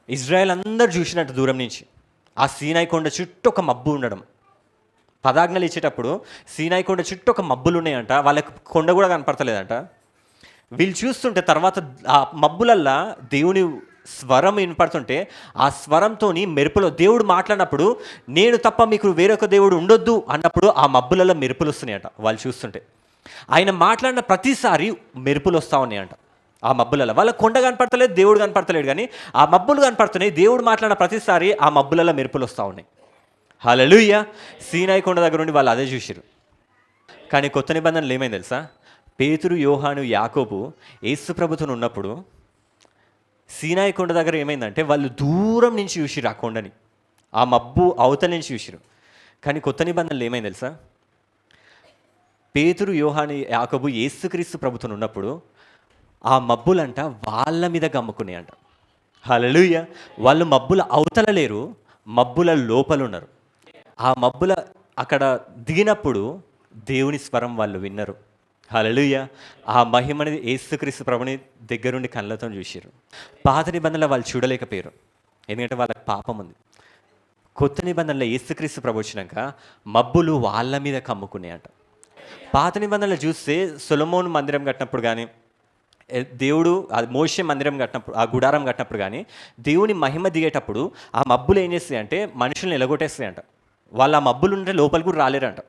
ఇజ్రాయెల్ అందరూ చూసినట్టు దూరం నుంచి ఆ సీనాయి కొండ చుట్టూ ఒక మబ్బు ఉండడం. పదాజ్ఞలు ఇచ్చేటప్పుడు సీనాయి కొండ చుట్టూ ఒక మబ్బులు ఉన్నాయంట, వాళ్ళకి కొండ కూడా కనపడతలేదంట. వీళ్ళు చూస్తుంటే తర్వాత ఆ మబ్బులల్లా దేవుని స్వరం వినపడుతుంటే ఆ స్వరంతో మెరుపులో దేవుడు మాట్లాడినప్పుడు, నేను తప్ప మీకు వేరొక దేవుడు ఉండొద్దు అన్నప్పుడు ఆ మబ్బులలో మెరుపులు వస్తున్నాయంట. వాళ్ళు చూస్తుంటే ఆయన మాట్లాడిన ప్రతిసారి మెరుపులు వస్తూ ఉన్నాయంట ఆ మబ్బులలో. వాళ్ళ కొండ కనపడతలేదు, దేవుడు కనపడతలేడు, కానీ ఆ మబ్బులు కనపడుతున్నాయి. దేవుడు మాట్లాడిన ప్రతిసారి ఆ మబ్బులలో మెరుపులు వస్తూ ఉన్నాయి. హల్లెలూయా. సీనాయి కొండ దగ్గర నుండి వాళ్ళు అదే చూసిరు. కానీ కొత్త నిబంధనలు ఏమైంది తెలుసా? పేతురు, యోహాను, యాకోబు యేసు ప్రభుతో ఉన్నప్పుడు సీనాయి కొండ దగ్గర ఏమైందంటే వాళ్ళు దూరం నుంచి చూసిరు ఆ కొండని, ఆ మబ్బు అవతల నుంచి చూసిరు. కానీ కొత్త నిబంధనలు ఏమైంది తెలుసా? పేతురు, యోహాను, యాకోబు యేసుక్రీస్తు ప్రభుతో ఉన్నప్పుడు ఆ మబ్బులంట వాళ్ళ మీద గమ్ముకున్నాయంట. హల్లెలూయా. వాళ్ళు మబ్బుల అవతల లేరు, మబ్బుల లోపల ఉన్నారు. ఆ మబ్బుల అక్కడ దిగినప్పుడు దేవుని స్వరం వాళ్ళు విన్నారు. హల్లెలూయా. ఆ మహిమని యేసుక్రీస్తు ప్రభుని దగ్గరుండి కళ్ళతో చూసారు. పాత నిబంధనలు వాళ్ళు చూడలేకపోయారు, ఎందుకంటే వాళ్ళకి పాపం ఉంది. కొత్త నిబంధనలో యేసుక్రీస్తు ప్రభు వచ్చినాక మబ్బులు వాళ్ళ మీద కమ్ముకున్నాయంట. పాత నిబంధనలు చూస్తే సొలొమోను మందిరం కట్టినప్పుడు కానీ, దేవుడు మోషే మందిరం కట్టినప్పుడు, ఆ గుడారం కట్టినప్పుడు కానీ దేవుని మహిమ దిగేటప్పుడు ఆ మబ్బులు ఏం చేస్తాయంటే మనుషుల్ని ఎలగొట్టేస్తాయంట. వాళ్ళు ఆ మబ్బులు ఉంటే లోపలికి కూడా రాలేరంట,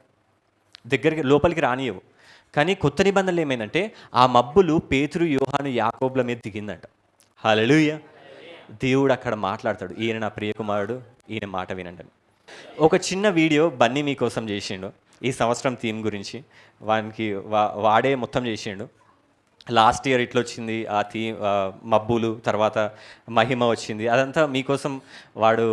దగ్గరికి లోపలికి రానియవు. కానీ కొత్త నిబంధనలు ఏమైందంటే ఆ మబ్బులు పేతురు, యోహాను, యాకోబుల మీద దిగిందంట. హల్లెలూయా. దేవుడు అక్కడ మాట్లాడతాడు, ఈయన నా ప్రియకుమారుడు, ఈయన మాట వినండి. ఒక చిన్న వీడియో బన్నీ మీకోసం చేసిండు ఈ సంవత్సరం థీమ్ గురించి. వాడికి వాడే మొత్తం చేసిండు. లాస్ట్ ఇయర్ ఇట్లా వచ్చింది ఆ మబ్బులు, తర్వాత మహిమ వచ్చింది. అదంతా మీకోసం వాడు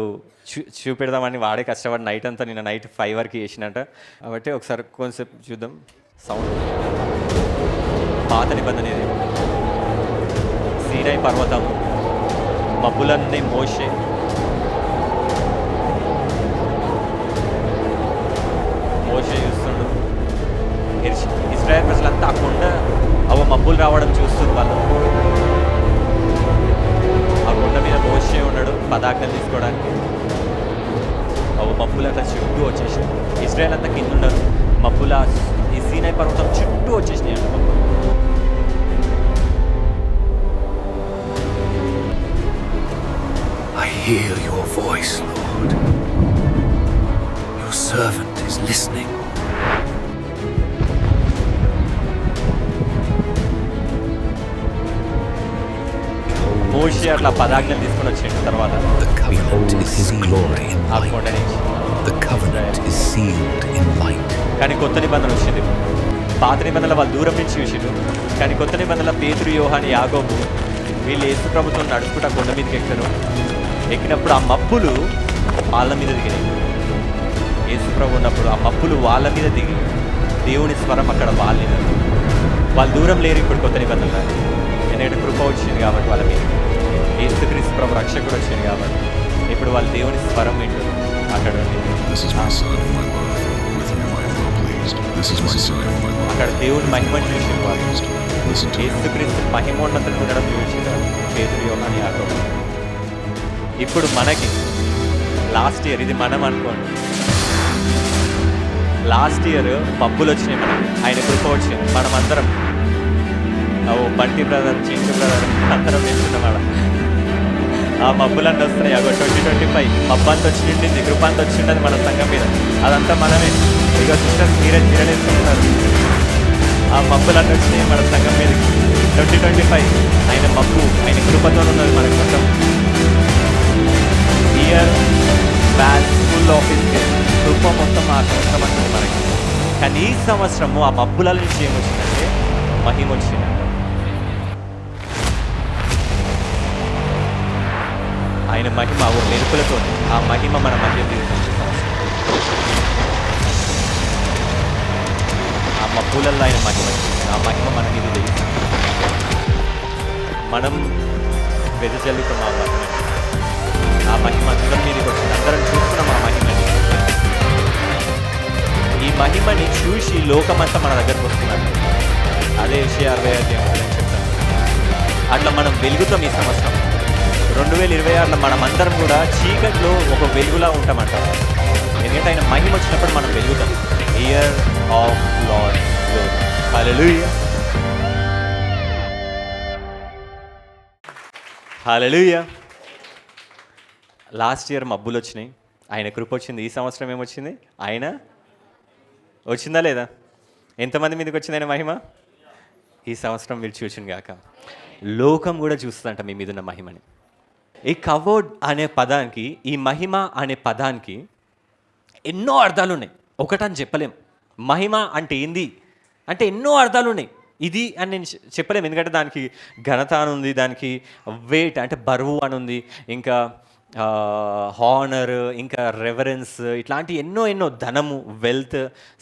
చూపెడదామని వాడే కష్టపడి నైట్ అంతా, నిన్న నైట్ 5 వరకు చేసినట్ట. కాబట్టి ఒకసారి కొంచెం చూద్దాం. సౌండ్ పాత నిబంధన ఇది. సీనాయి పర్వతం, మబ్బులన్నీ మోషే, చూస్తుండు. ఇజ్రాయెల్ ప్రజలంతా ఆ కొండ మబ్బులు రావడం చూస్తుంది. వాళ్ళు ఆ కొండ మీద మోషే ఉన్నాడు పదాజ్ఞలు తీసుకోవడానికి. మబ్బులు అట్లా చుట్టూ వచ్చేసాయి. ఇజ్రాయెల్ అంతా కింద ఉండదు, మబ్బుల ఈ సీనాయి పర్వతం చుట్టూ వచ్చేసినాయి అంట మబ్బులు. I hear your voice, Lord. Your servant is listening. మోషే అట్లా పదాజ్ఞలు తీసుకొని వచ్చిన తర్వాత The covenant is his glory in ఆ light. కొండ నుంచి. The covenant is sealed in light. కానీ కొత్త నిబంధన వచ్చింది. పాత నిబంధనలు వాళ్ళు దూరం నుంచి చూసిండు, కానీ కొత్త నిబంధనల పేతురు, యోహాను, యాకోబు వీళ్ళు యేసు ప్రభుత్వం నడుచుకుంటూ ఆ కొండ మీదకి ఎక్కారు. ఎక్కినప్పుడు ఆ మబ్బులు వాళ్ళ మీద దిగినాయి. యేసు ప్రభు ఉన్నప్పుడు ఆ మబ్బులు వాళ్ళ మీద దిగి దేవుని స్వరం అక్కడ వాళ్ళు దూరం లేరు ఇప్పుడు కొత్త నిబంధనలు. ఎందుకంటే కృప వచ్చింది కాబట్టి వాళ్ళ మీద. యేసుక్రీస్తు ప్రభు రక్షకుడు వచ్చింది కాబట్టి ఇప్పుడు వాళ్ళు దేవుని స్వరం వింటారు అక్కడ. అక్కడ దేవుని మహిమను చూసింది వాళ్ళు. యేసుక్రీస్తు మహిమోన్నతుడు ఉండడం చూసింది పేతురు, యోహాను, యాకోబు. ఇప్పుడు మనకి లాస్ట్ ఇయర్, ఇది మనం అనుకోండి, లాస్ట్ ఇయర్ మబ్బులు వచ్చినాయి మనకి, ఆయన కృప వచ్చింది. మనం అందరం బంటి బ్రదర్, చింటు బ్రదర్ అందరం వెళ్తున్నాం అలా. ఆ మబ్బులన్నీ వస్తున్నాయి. 2025 మబ్బంతా వచ్చి ఉండింది, కృప అంతా వచ్చి ఉండదు మన సంఘం మీద. అదంతా మనమే. ఇక సిస్టర్స్ మీరే చీరలేసుకుంటున్నారు. ఆ మబ్బులన్నీ వచ్చినాయి మన సంఘం మీదకి. 2025 ఆయన మబ్బు, ఆయన కృపతో ఉన్నది మనకు మొత్తం. ఇయర్ బ్యాచ్ ఫుల్ ఆఫీస్ కృప మొత్తం ఆ సంవత్సరం అంటుంది మనకి. కానీ ఈ సంవత్సరము ఆ మబ్బుల నుంచి ఏమొచ్చిందంటే మహిమ వచ్చిందంట. ఆయన మహిమ మెరుపులతో, ఆ మహిమ మన మధ్య దిగుతుంది. ఆ మబ్బులలో ఆయన మహిమ, ఆ మహిమ మన మీద దిగుతుంది. మనం వెదజల్లుతాం ఆ మహిమ. ఆ మహిమ అందరి మీదకి వచ్చింది. అందరం చూస్తున్నాం ఆ మహిమని. ఈ మహిమని చూసి లోకమంతా మన దగ్గరకు వస్తున్నాడు. అదే విషయం 65 చెప్తాను. అట్లా మనం వెలుగుతాం ఈ సంవత్సరం. 2026లో మనమందరం కూడా చీకట్లో ఒక వెలుగులా ఉంటామంట. ఎందుకంటే ఆయన మహిమ వచ్చినప్పుడు మనం వెలుగుతాం. Year of Lord glory. Hallelujah, hallelujah. Last year మబ్బులు వచ్చినాయి, ఆయన కృప వచ్చింది. ఈ సంవత్సరం ఏమొచ్చింది? ఆయన వచ్చిందా లేదా? ఎంతమంది మీదకి వచ్చింది ఆయన మహిమ? ఈ సంవత్సరం మీరు చూసింది కాక లోకం కూడా చూస్తుందంట మీ మీద ఉన్న మహిమని. ఈ కవర్డ్ అనే పదానికి, ఈ మహిమ అనే పదానికి ఎన్నో అర్థాలు ఉన్నాయి. ఒకటని చెప్పలేం. మహిమ అంటే ఏంది అంటే ఎన్నో అర్థాలు ఉన్నాయి. ఇది అని నేను చెప్పలేము. ఎందుకంటే దానికి ఘనత అని ఉంది, దానికి వెయిట్ అంటే బరువు అని ఉంది, ఇంకా హానర్, ఇంకా రెవరెన్స్, ఇట్లాంటి ఎన్నో ధనము, వెల్త్,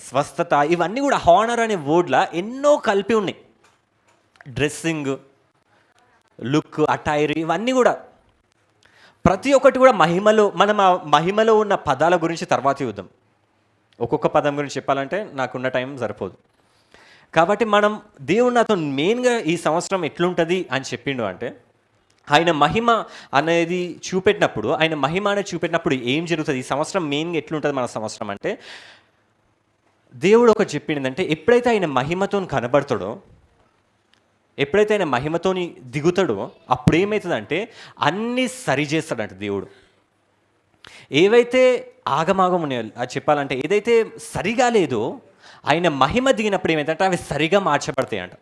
స్వస్థత, ఇవన్నీ కూడా హానర్ అనే వర్డ్లా ఎన్నో కలిపి ఉన్నాయి. డ్రెస్సింగ్, లుక్, అటైర్, ఇవన్నీ కూడా ప్రతి ఒక్కటి కూడా మహిమలో. మనం ఆ మహిమలో ఉన్న పదాల గురించి తర్వాత చూద్దాం. ఒక్కొక్క పదం గురించి చెప్పాలంటే నాకున్న టైం సరిపోదు. కాబట్టి మనం దేవుడు నాతో మెయిన్గా ఈ సంవత్సరం ఎట్లుంటుంది అని చెప్పిండు అంటే, ఆయన మహిమ అనేది చూపెట్టినప్పుడు, ఆయన మహిమ అనేది చూపెట్టినప్పుడు ఏం జరుగుతుంది, ఈ సంవత్సరం మెయిన్గా ఎట్లుంటుంది మన సంవత్సరం అంటే, దేవుడు ఒకటి చెప్పిందంటే, ఎప్పుడైతే ఆయన మహిమతో కనబడతాడో, ఎప్పుడైతే ఆయన మహిమతోని దిగుతాడో, అప్పుడు ఏమవుతుందంటే అన్నీ సరి చేస్తాడంట దేవుడు. ఏవైతే ఆగమాగం ఉన్నాయో, అది చెప్పాలంటే ఏదైతే సరిగా లేదో, ఆయన మహిమ దిగినప్పుడు ఏమైందంటే అవి సరిగా మార్చబడతాయి అంట.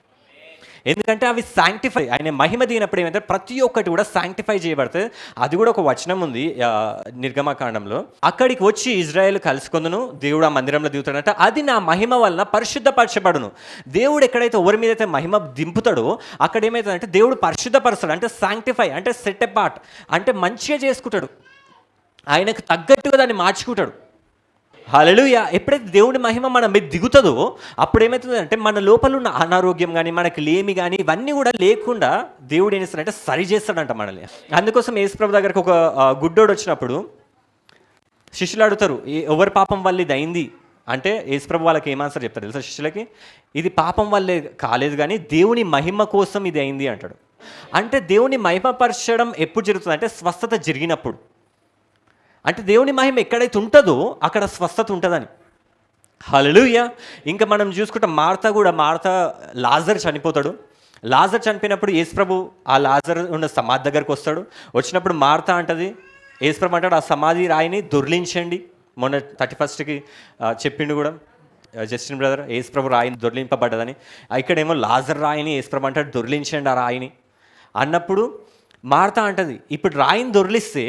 ఎందుకంటే అవి శాంక్టిఫై, ఆయన మహిమ దిగినప్పుడు ఏమంటే ప్రతి ఒక్కటి కూడా శాంక్టిఫై చేయబడుతుంది. అది కూడా ఒక వచనం ఉంది నిర్గమకాండంలో, అక్కడికి వచ్చి ఇజ్రాయేల్ కలుసుకుందును, దేవుడు ఆ మందిరంలో దిగుతాడంటే అది నా మహిమ వలన పరిశుద్ధపరచబడును. దేవుడు ఎక్కడైతే ఎవరి మీద అయితే మహిమ దింపుతాడో అక్కడ ఏమవుతుందంటే దేవుడు పరిశుద్ధపరుస్తాడు, అంటే శాంక్టిఫై అంటే సెట్ అపార్ట్, అంటే మంచిగా చేసుకుంటాడు, ఆయనకు తగ్గట్టుగా దాన్ని మార్చుకుంటాడు. హల్లెలూయా. ఎప్పుడైతే దేవుని మహిమ మన మీద దిగుతుందో అప్పుడు ఏమవుతుందంటే మన లోపల ఉన్న అనారోగ్యం కానీ మనకి లేమి కానీ ఇవన్నీ కూడా లేకుండా దేవుడు ఏం చేస్తాడంటే సరి చేస్తాడంట మనల్ని. అందుకోసం యేసుప్రభు దగ్గరకు ఒక గుడ్డోడు వచ్చినప్పుడు శిష్యులు అడుగుతారు, ఎవరి పాపం వల్ల ఇది అయింది అంటే యేసుప్రభు వాళ్ళకి ఏం ఆన్సర్ చెప్తారు తెలుసా శిష్యులకి? ఇది పాపం వల్లే కాలేదు కానీ దేవుని మహిమ కోసం ఇది అయింది అంటాడు. అంటే దేవుని మహిమపరచడం ఎప్పుడు జరుగుతుంది అంటే స్వస్థత జరిగినప్పుడు. అంటే దేవుని మహిమ ఎక్కడైతే ఉంటుందో అక్కడ స్వస్థత ఉంటుందని. హల్లెలూయా. ఇంకా మనం చూసుకుంటే మార్త లాజర్ చనిపోతాడు. లాజర్ చనిపోయినప్పుడు యేసుప్రభు ఆ లాజర్ ఉన్న సమాధి దగ్గరకు వస్తాడు. వచ్చినప్పుడు మార్త అంటది, యేసుప్రభు అంటాడు ఆ సమాధి రాయిని దొర్లించండి. మొన్న 31కి చెప్పిండు కూడా జస్టిన్ బ్రదర్, యేసుప్రభు రాయిని దొర్లింపబడ్డదని. ఇక్కడేమో లాజర్ రాయిని యేసుప్రభు అంటాడు దొర్లించండి ఆ రాయిని అన్నప్పుడు మార్త అంటది, ఇప్పుడు రాయిని దొర్లిస్తే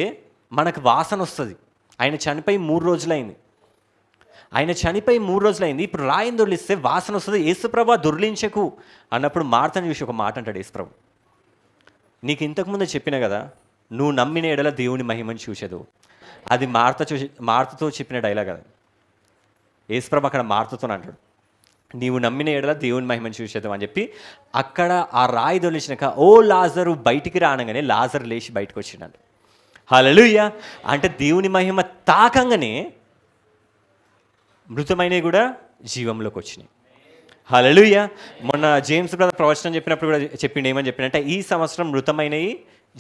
మనకు వాసన వస్తుంది. ఆయన చనిపోయి 3 రోజులైంది, ఇప్పుడు రాయిని దొర్లిస్తే వాసన వస్తుంది, యేసుప్రభు దొర్లించకు అన్నప్పుడు మార్తను చూసి ఒక మాట అంటాడు యేసుప్రభు, నీకు ఇంతకుముందే చెప్పిన కదా నువ్వు నమ్మిన ఎడల దేవుని మహిమని చూసేదు. అది మార్తతో చెప్పిన డైలాగ్ అది. యేసుప్రభు అక్కడ మార్తతో అంటాడు, నీవు నమ్మిన ఎడల దేవుని మహిమని చూసేద్దాం అని చెప్పి అక్కడ ఆ రాయి దొలిచినాక ఓ లాజరు బయటికి రానగానే లాజరు లేచి బయటకు వచ్చిండు. హల్లెలూయా. అంటే దేవుని మహిమ తాకంగానే మృతమైనవి కూడా జీవంలోకి వచ్చినాయి. హల్లెలూయా. మొన్న జేమ్స్ బ్రదర్ ప్రవచనం చెప్పినప్పుడు కూడా చెప్పిండు, ఏమని చెప్పినంటే ఈ సంవత్సరం మృతమైనవి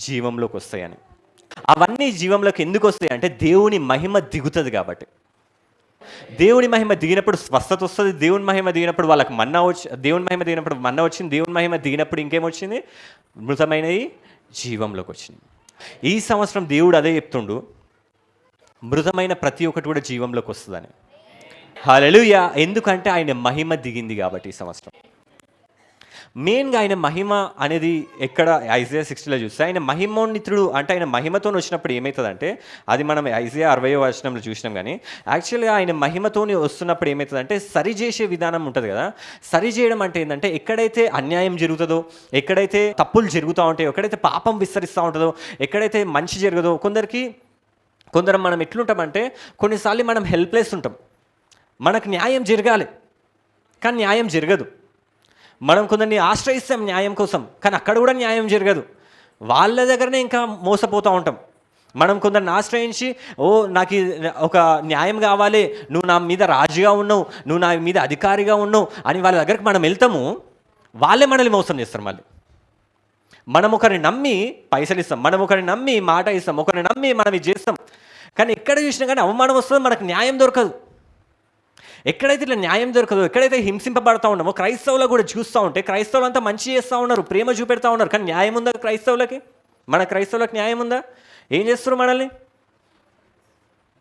జీవంలోకి వస్తాయని. అవన్నీ జీవంలోకి ఎందుకు వస్తాయి అంటే దేవుని మహిమ దిగుతుంది కాబట్టి. దేవుని మహిమ దిగినప్పుడు స్వస్థత వస్తుంది, దేవుని మహిమ దిగినప్పుడు వాళ్ళకి దేవుని మహిమ దిగినప్పుడు మన్నా వచ్చింది, దేవుని మహిమ దిగినప్పుడు ఇంకేమొచ్చింది, మృతమైనవి జీవంలోకి వచ్చింది. ఈ సంవత్సరం దేవుడు అదే చెప్తుండు, మృతమైన ప్రతి ఒక్కటి కూడా జీవంలోకి వస్తుందని. హల్లెలూయా. ఎందుకంటే ఆయన మహిమ దిగింది కాబట్టి. ఈ సంవత్సరం మెయిన్గా ఆయన మహిమ అనేది ఎక్కడ ఐజయా 60లో చూస్తే ఆయన మహిమోన్నతుడు అంటే ఆయన మహిమతో వచ్చినప్పుడు ఏమవుతుందంటే అది మనం ఐజయా 60వ వచనంలో చూసినాం. కానీ యాక్చువల్గా ఆయన మహిమతో వస్తున్నప్పుడు ఏమవుతుందంటే సరి చేసే విధానం ఉంటుంది కదా. సరి చేయడం అంటే ఏంటంటే ఎక్కడైతే అన్యాయం జరుగుతుందో, ఎక్కడైతే తప్పులు జరుగుతూ ఉంటాయో, ఎక్కడైతే పాపం విస్తరిస్తూ ఉంటుందో, ఎక్కడైతే మంచి జరగదో, కొందరు మనం ఎట్లుంటామంటే కొన్నిసార్లు మనం హెల్ప్లెస్ ఉంటాం, మనకు న్యాయం జరగాలి కానీ న్యాయం జరగదు. మనం కొందరిని ఆశ్రయిస్తాం న్యాయం కోసం కానీ అక్కడ కూడా న్యాయం జరగదు, వాళ్ళ దగ్గరనే ఇంకా మోసపోతూ ఉంటాం. మనం కొందరిని ఆశ్రయించి నాకు ఒక న్యాయం కావాలి, నువ్వు నా మీద రాజుగా ఉన్నావు, నువ్వు నా మీద అధికారిగా ఉన్నావు అని వాళ్ళ దగ్గరికి మనం వెళ్తాము, వాళ్ళే మనల్ని మోసం చేస్తారు. మళ్ళీ మనం ఒకరిని నమ్మి పైసలు ఇస్తాం, మనం ఒకరిని నమ్మి మాట ఇస్తాం, ఒకరిని నమ్మి మనం ఇది చేస్తాం, కానీ ఎక్కడ చూసినా కానీ అవమానం వస్తుంది, మనకు న్యాయం దొరకదు. ఎక్కడైతే ఇట్లా న్యాయం దొరకదో, ఎక్కడైతే హింసింపబడతా ఉన్నామో క్రైస్తవులు కూడా చూస్తూ ఉంటే క్రైస్తవులు అంతా మంచి చేస్తూ ఉన్నారు, ప్రేమ చూపెడతా ఉన్నారు, కానీ న్యాయం ఉందా క్రైస్తవులకి? మన క్రైస్తవులకు న్యాయం ఉందా? ఏం చేస్తారు మనల్ని?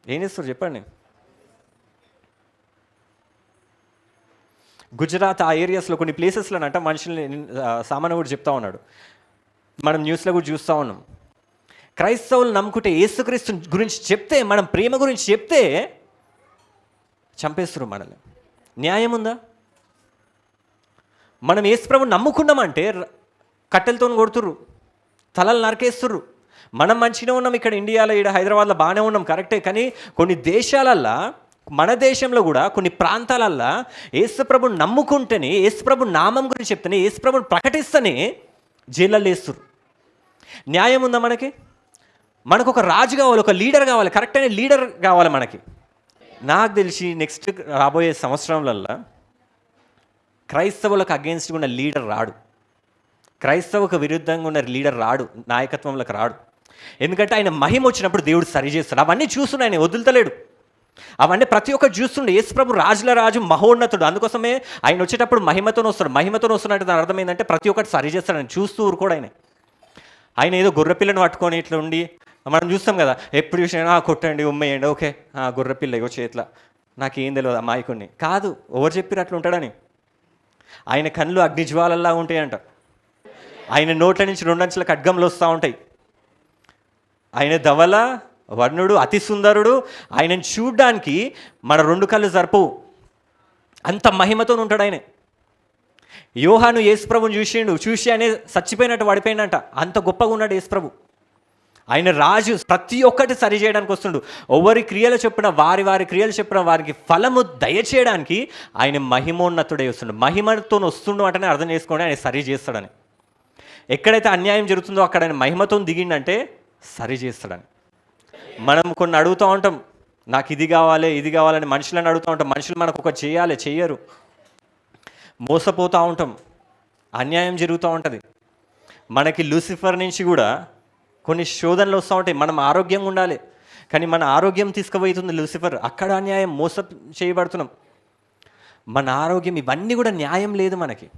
ఏం చేస్తారు చెప్పండి. గుజరాత్ ఆ ఏరియాస్లో కొన్ని ప్లేసెస్లోనంట మనుషుల్ని సామాన్య కూడా చెప్తా ఉన్నాడు, మనం న్యూస్లో కూడా చూస్తూ ఉన్నాం. క్రైస్తవులు నమ్ముకుంటే యేసుక్రీస్తు గురించి చెప్తే, మనం ప్రేమ గురించి చెప్తే చంపేస్తారు మనల్ని. న్యాయం ఉందా? మనం యేసుప్రభుని నమ్ముకున్నామంటే కట్టెలతో కొడుతుర్రు, తలలు నరికేస్తుర్రు. మనం మంచిగా ఉన్నాం ఇక్కడ ఇండియాలో, ఇక్కడ హైదరాబాద్లో బాగానే ఉన్నాం కరెక్టే, కానీ కొన్ని దేశాలల్లో, మన దేశంలో కూడా కొన్ని ప్రాంతాలల్లో యేసుప్రభుని నమ్ముకుంటేనే, యేసుప్రభు నామం గురించి చెప్తేనే, యేసుప్రభుని ప్రకటిస్తేనే జైళ్ళల్లో వేస్తుర్రు. న్యాయం ఉందా మనకి? మనకు ఒక రాజు కావాలి, ఒక లీడర్ కావాలి, కరెక్ట్ అయిన లీడర్ కావాలి మనకి. నాకు తెలిసి నెక్స్ట్ రాబోయే సంవత్సరంలల్లో క్రైస్తవులకు అగెన్స్ట్గా ఉన్న లీడర్ రాడు, క్రైస్తవుకు విరుద్ధంగా ఉన్న లీడర్ రాడు, నాయకత్వంలోకి రాడు. ఎందుకంటే ఆయన మహిమ వచ్చినప్పుడు దేవుడు సరి చేస్తాడు. అవన్నీ చూస్తుండే, ఆయన వదులుతలేడు. అవన్నీ ప్రతి ఒక్కరు చూస్తుండే. యేసుప్రభు రాజుల రాజు, మహోన్నతుడు. అందుకోసమే ఆయన వచ్చేటప్పుడు మహిమతో వస్తున్నట్టు దాని అర్థం ఏంటంటే ప్రతి ఒక్కటి సరి చేస్తాడు. ఆయన చూస్తూ ఊరుకోడు. ఆయన ఏదో గొర్రెపిల్లను పట్టుకొని ఇట్లా ఉండి మనం చూస్తాం కదా, ఎప్పుడు చూసినా కొట్టండి, ఉమ్మేయండి, ఓకే గొర్రెపిల్ల ఇగో చేతిలో, నాకేం తెలియదు అమాయకుడిని కాదు. ఎవరు చెప్పారు అట్లా ఉంటాడని? ఆయన కళ్ళు అగ్నిజ్వాలల్లా ఉంటాయంట. ఆయన నోట్ల నుంచి 2 అంచుల ఖడ్గంలు వస్తూ ఉంటాయి. ఆయన ధవల వర్ణుడు, అతి సుందరుడు. ఆయనను చూడ్డానికి మన 2 కళ్ళు సరిపోవు, అంత మహిమతో ఉంటాడు ఆయన. యోహాను యేసుప్రభుని చూసి ఆయన చచ్చిపోయినట్టు పడిపోయినట్ట, అంత గొప్పగా ఉన్నాడు యేసుప్రభు. ఆయన రాజు, ప్రతి ఒక్కటి సరి చేయడానికి వస్తుండు. ఎవరి క్రియలు చెప్పిన వారి క్రియలు చెప్పిన వారికి ఫలము దయచేయడానికి ఆయన మహిమోన్నతుడై వస్తుండు. మహిమతో వస్తుండు అంటేనే అర్థం చేసుకోండి ఆయన సరి చేస్తాడని. ఎక్కడైతే అన్యాయం జరుగుతుందో అక్కడ ఆయన మహిమతో దిగిండంటే సరి చేస్తాడని. మనం కొన్ని అడుగుతూ ఉంటాం, నాకు ఇది కావాలని మనుషులను అడుగుతూ ఉంటాం. మనుషులు మనకు ఒక చెయ్యరు. మోసపోతూ ఉంటాం, అన్యాయం జరుగుతూ ఉంటుంది. మనకి లూసిఫర్ నుంచి కూడా కొన్ని శోధనలు వస్తూ ఉంటాయి. మనం ఆరోగ్యంగా ఉండాలి, కానీ మన ఆరోగ్యం తీసుకుపోతుంది లూసిఫర్. అక్కడ అన్యాయం, మోసం చేయబడుతున్నాం. మన ఆరోగ్యం, ఇవన్నీ కూడా న్యాయం లేదు మనకి.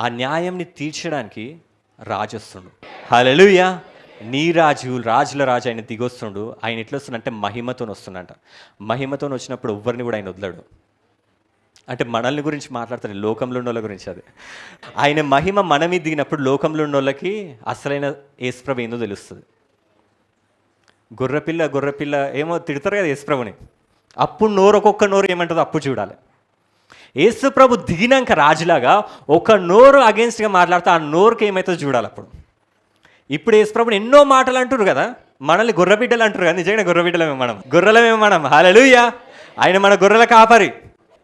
ఆ న్యాయంని తీర్చడానికి రాజు వస్తుండు. హల్లెలూయా. నీ రాజుల రాజు ఆయన దిగొస్తుండు. ఆయన ఎట్లా వస్తుండంటే మహిమతో వస్తుండంట. మహిమతో వచ్చినప్పుడు ఎవ్వరిని కూడా ఆయన వదలడు. అంటే మనల్ని గురించి మాట్లాడతాడు, లోకంలో ఉన్న వాళ్ళ గురించి. అది ఆయన మహిమ మన మీద దిగినప్పుడు లోకంలో ఉన్న వాళ్ళకి అసలైన యేసుప్రభు ఏందో తెలుస్తుంది. గొర్రెపిల్ల ఏమో తిడతారు కదా యేసుప్రభుని, అప్పుడు ఒక్కొక్క నోరు ఏమంటుందో అప్పుడు చూడాలి. యేసుప్రభు దిగినాక రాజులాగా ఒక నోరు అగేన్స్ట్గా మాట్లాడితే ఆ నోరుకి ఏమవుతుందో చూడాలి అప్పుడు. ఇప్పుడు యేసుప్రభుని ఎన్నో మాటలు అంటారు కదా, మనల్ని గొర్రెబిడ్డలు అంటారు కదా, నిజంగా గొర్రెలమే మనం. హల్లెలూయా. ఆయన మన గొర్రెల కాపరి,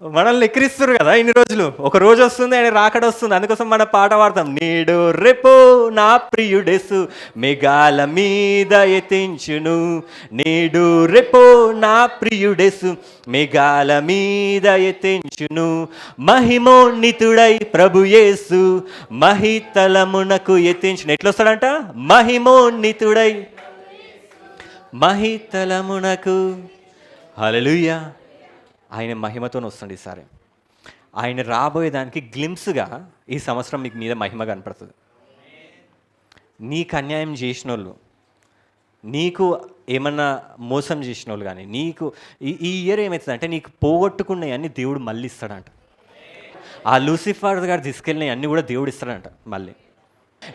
మనల్ని ఎక్కిరిస్తారు కదా ఇన్ని రోజులు. ఒక రోజు వస్తుంది ఆయన రాకడ వస్తుంది, అందుకోసం మన పాట పాడతాం. నేడు రేపో నా ప్రియుడేసు మేఘాల మీద ఎత్తించును, నేడు రేపో నా ప్రియుడేసు మేఘాల మీద ఎత్తించును, మహిమోన్నితుడై ప్రభు యేసు మహితలమునకు ఎత్తించును. ఎట్లా వస్తాడంట? మహిమోన్నితుడై మహితలమునకు. హల్లెలూయా. ఆయన మహిమతో వస్తుంది. ఈసారి ఆయన రాబోయేదానికి గ్లిమ్స్గా ఈ సంవత్సరం మీకు మీద మహిమ కనపడుతుంది. నీకు అన్యాయం చేసిన వాళ్ళు, నీకు ఏమన్నా మోసం చేసిన వాళ్ళు కానీ, నీకు ఈ ఇయర్ ఏమవుతుందంటే నీకు పోగొట్టుకున్నవన్నీ దేవుడు మళ్ళీ ఇస్తాడంట. ఆ లూసిఫర్ గారు తీసుకెళ్ళినవి అన్నీ కూడా దేవుడు ఇస్తాడంట మళ్ళీ.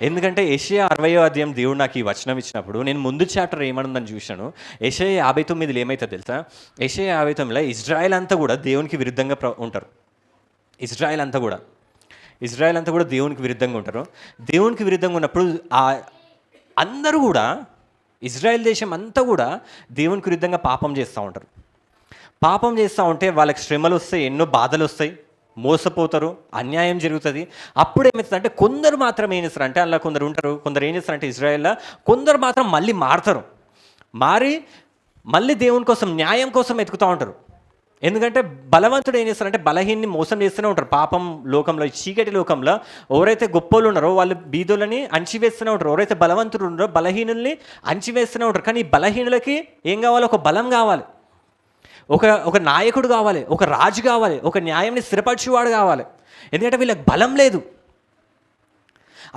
ఎందుకంటే యెషయా 60వ అధ్యాయం దేవుడు నాకు ఈ వచనం ఇచ్చినప్పుడు నేను ముందు చాప్టర్ ఏమనుందని చూశాను. యెషయా 59 ఏమైతే తెలుసా? యెషయా 59లో ఇజ్రాయెల్ అంతా కూడా దేవునికి విరుద్ధంగా ఉంటారు. ఇజ్రాయెల్ అంతా కూడా దేవునికి విరుద్ధంగా ఉంటారు. దేవునికి విరుద్ధంగా ఉన్నప్పుడు అందరూ కూడా ఇజ్రాయెల్ దేశం అంతా కూడా దేవునికి విరుద్ధంగా పాపం చేస్తూ ఉంటారు. పాపం చేస్తూ ఉంటే వాళ్ళకి శ్రమలు వస్తాయి, ఎన్నో బాధలు వస్తాయి, మోసపోతారు, అన్యాయం జరుగుతుంది. అప్పుడు ఏమవుతుందంటే కొందరు మాత్రం ఏం చేస్తారంటే, అలా కొందరు ఉంటారు, కొందరు ఏం చేస్తారంటే ఇజ్రాయెల్లో కొందరు మాత్రం మళ్ళీ మారి మళ్ళీ దేవుని కోసం, న్యాయం కోసం ఎతుకుతూ ఉంటారు. ఎందుకంటే బలవంతుడు ఏం చేస్తారంటే బలహీన్ని మోసం చేస్తూనే ఉంటారు. పాపం లోకంలో, చీకటి లోకంలో ఎవరైతే గొప్పలు ఉన్నారో వాళ్ళు బీదోళ్ళని అణచివేస్తూనే ఉంటారు. ఎవరైతే బలవంతులు ఉన్నారో బలహీనుల్ని అణచివేస్తూనే ఉంటారు. కానీ ఈ బలహీనులకి ఏం కావాలి? ఒక బలం కావాలి, ఒక నాయకుడు కావాలి, ఒక రాజు కావాలి, ఒక న్యాయంని స్థిరపరిచేవాడు కావాలి. ఎందుకంటే వీళ్ళకి బలం లేదు.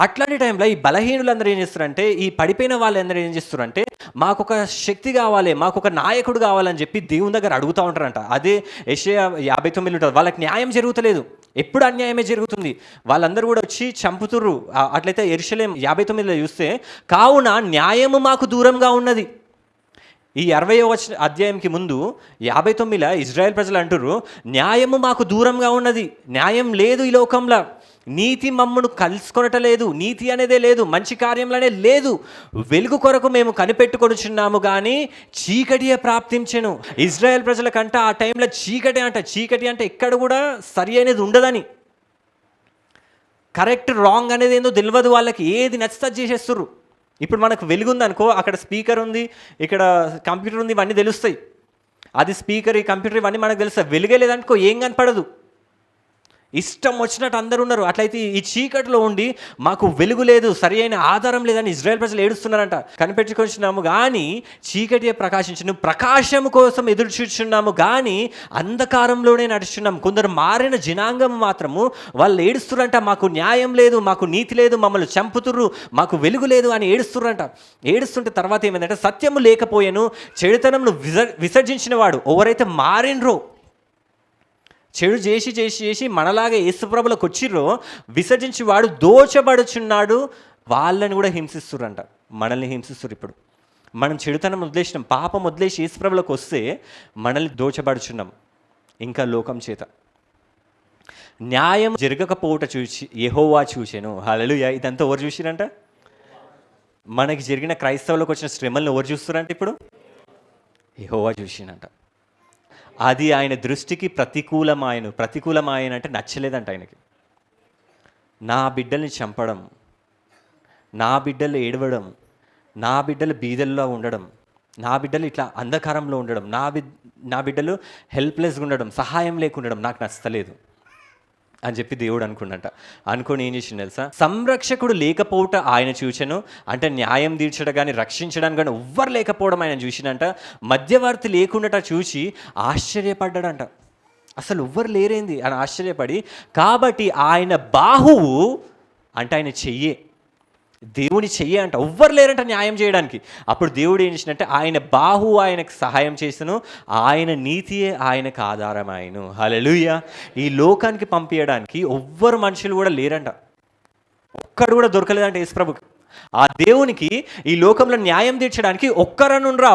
అట్లాంటి టైంలో ఈ బలహీనులందరూ ఏం చేస్తారంటే, ఈ పడిపోయిన వాళ్ళందరూ ఏం చేస్తారంటే, మాకు ఒక శక్తి కావాలి, మాకు ఒక నాయకుడు కావాలని చెప్పి దేవుని దగ్గర అడుగుతూ ఉంటారంట. అదే యెషయా 59 ఉంటుంది. వాళ్ళకి న్యాయం జరుగుతలేదు, ఎప్పుడు అన్యాయమే జరుగుతుంది. వాళ్ళందరూ కూడా వచ్చి చంపుతుర్రు. అట్లయితే యెరూషలేం 59లో చూస్తే, కావున న్యాయము మాకు దూరంగా ఉన్నది. ఈ 60వ అధ్యాయంకి ముందు 59లో ఇజ్రాయెల్ ప్రజలు అంటుర్రు, న్యాయము మాకు దూరంగా ఉన్నది, న్యాయం లేదు ఈ లోకంలో, నీతి మమ్మను కలుసుకొనటలేదు, నీతి అనేదే లేదు, మంచి కార్యంలోనే లేదు, వెలుగు కొరకు మేము కనిపెట్టుకొనుచున్నాము కానీ చీకటియే ప్రాప్తించెను. ఇజ్రాయెల్ ప్రజలకంట ఆ టైంలో చీకటి అంటే ఎక్కడ కూడా సరి అనేది ఉండదని, కరెక్ట్ రాంగ్ అనేది ఏందో తెలియదు వాళ్ళకి, ఏది నచ్చితే చేసేస్తుర్రు. ఇప్పుడు మనకు వెలుగు ఉందనుకో, అక్కడ స్పీకర్ ఉంది, ఇక్కడ కంప్యూటర్ ఉంది, ఇవన్నీ తెలుస్తాయి. అది స్పీకర్, ఈ కంప్యూటర్, ఇవన్నీ మనకు తెలుస్తాయి. వెలుగే లేదనుకో ఏం కనపడదు. ఇష్టం వచ్చినట్టు అందరూ ఉన్నారు. అట్లయితే ఈ చీకటిలో ఉండి మాకు వెలుగు లేదు, సరి అయిన ఆధారం లేదని ఇజ్రాయెల్ ప్రజలు ఏడుస్తున్నారంట. కనిపెట్టుకొచ్చున్నాము కానీ చీకటి ప్రకాశించును, ప్రకాశం కోసం ఎదురు చూస్తున్నాము కానీ అంధకారంలోనే నడుస్తున్నాము. కొందరు మారిన జనాంగం మాత్రము వాళ్ళు ఏడుస్తురంట, మాకు న్యాయం లేదు, మాకు నీతి లేదు, మమ్మల్ని చంపుతుర్రు, మాకు వెలుగు లేదు అని ఏడుస్తురంట. ఏడుస్తుంటే తర్వాత ఏమైందంటే, సత్యము లేకపోయాను, చెడుతనంను విసర్జించిన వాడు ఎవరైతే మారినరో, చెడు చేసి చేసి చేసి మనలాగా యేసుప్రభులకు వచ్చిర్రో విసర్జించి వాడు దోచబడుచున్నాడు, వాళ్ళని కూడా హింసిస్తురంట, మనల్ని హింసిస్తురు. ఇప్పుడు మనం చెడుతనం వదిలేసినాం, పాపం వదిలేసి యేసుప్రభులకు వస్తే మనల్ని దోచబడుచున్నాం ఇంకా లోకం చేత. న్యాయం జరగకపోవట చూసి యెహోవా చూసెను. హల్లెలూయా. ఇదంతా ఎవరు చూసిరంట? మనకి జరిగిన క్రైస్తవులకు వచ్చిన శ్రమలను ఎవరు చూస్తారంట? ఇప్పుడు యెహోవా చూసినంట. అది ఆయన దృష్టికి ప్రతికూలమాయన అంటే నచ్చలేదంట ఆయనకి. నా బిడ్డల్ని చంపడం, నా బిడ్డలు ఏడవడం, నా బిడ్డలు బీదల్లో ఉండడం, నా బిడ్డలు ఇట్లా అంధకారంలో ఉండడం, నా బిడ్డలు హెల్ప్లెస్గా ఉండడం, సహాయం లేకుండడం నాకు నచ్చలేదు అని చెప్పి దేవుడు అనుకొని ఏం చేసిండు తెలుసా? సంరక్షకుడు లేకపోవట ఆయన చూచెను. అంటే న్యాయం తీర్చడం కానీ రక్షించడానికి కానీ ఎవ్వరు లేకపోవడం ఆయన చూసినంట. మధ్యవర్తి లేకుండా చూసి ఆశ్చర్యపడ్డాడంట. అసలు ఎవ్వరు లేరేంది అని ఆశ్చర్యపడి, కాబట్టి ఆయన బాహువు అంటే ఆయన చెయ్యే, దేవుని చెయ్యే అంట, ఎవ్వరు లేరంట న్యాయం చేయడానికి. అప్పుడు దేవుడు ఏం చేసినంటే ఆయన బాహువు ఆయనకు సహాయం చేసను, ఆయన నీతియే ఆయనకు ఆధారమాయను. హల్లెలూయా. ఈ లోకానికి పంపించడానికి ఎవ్వరు మనుషులు కూడా లేరంట, ఒక్కడు కూడా దొరకలేదంట యేసుప్రభుకి. ఆ దేవునికి ఈ లోకంలో న్యాయం తీర్చడానికి ఒక్కరనుండ్రా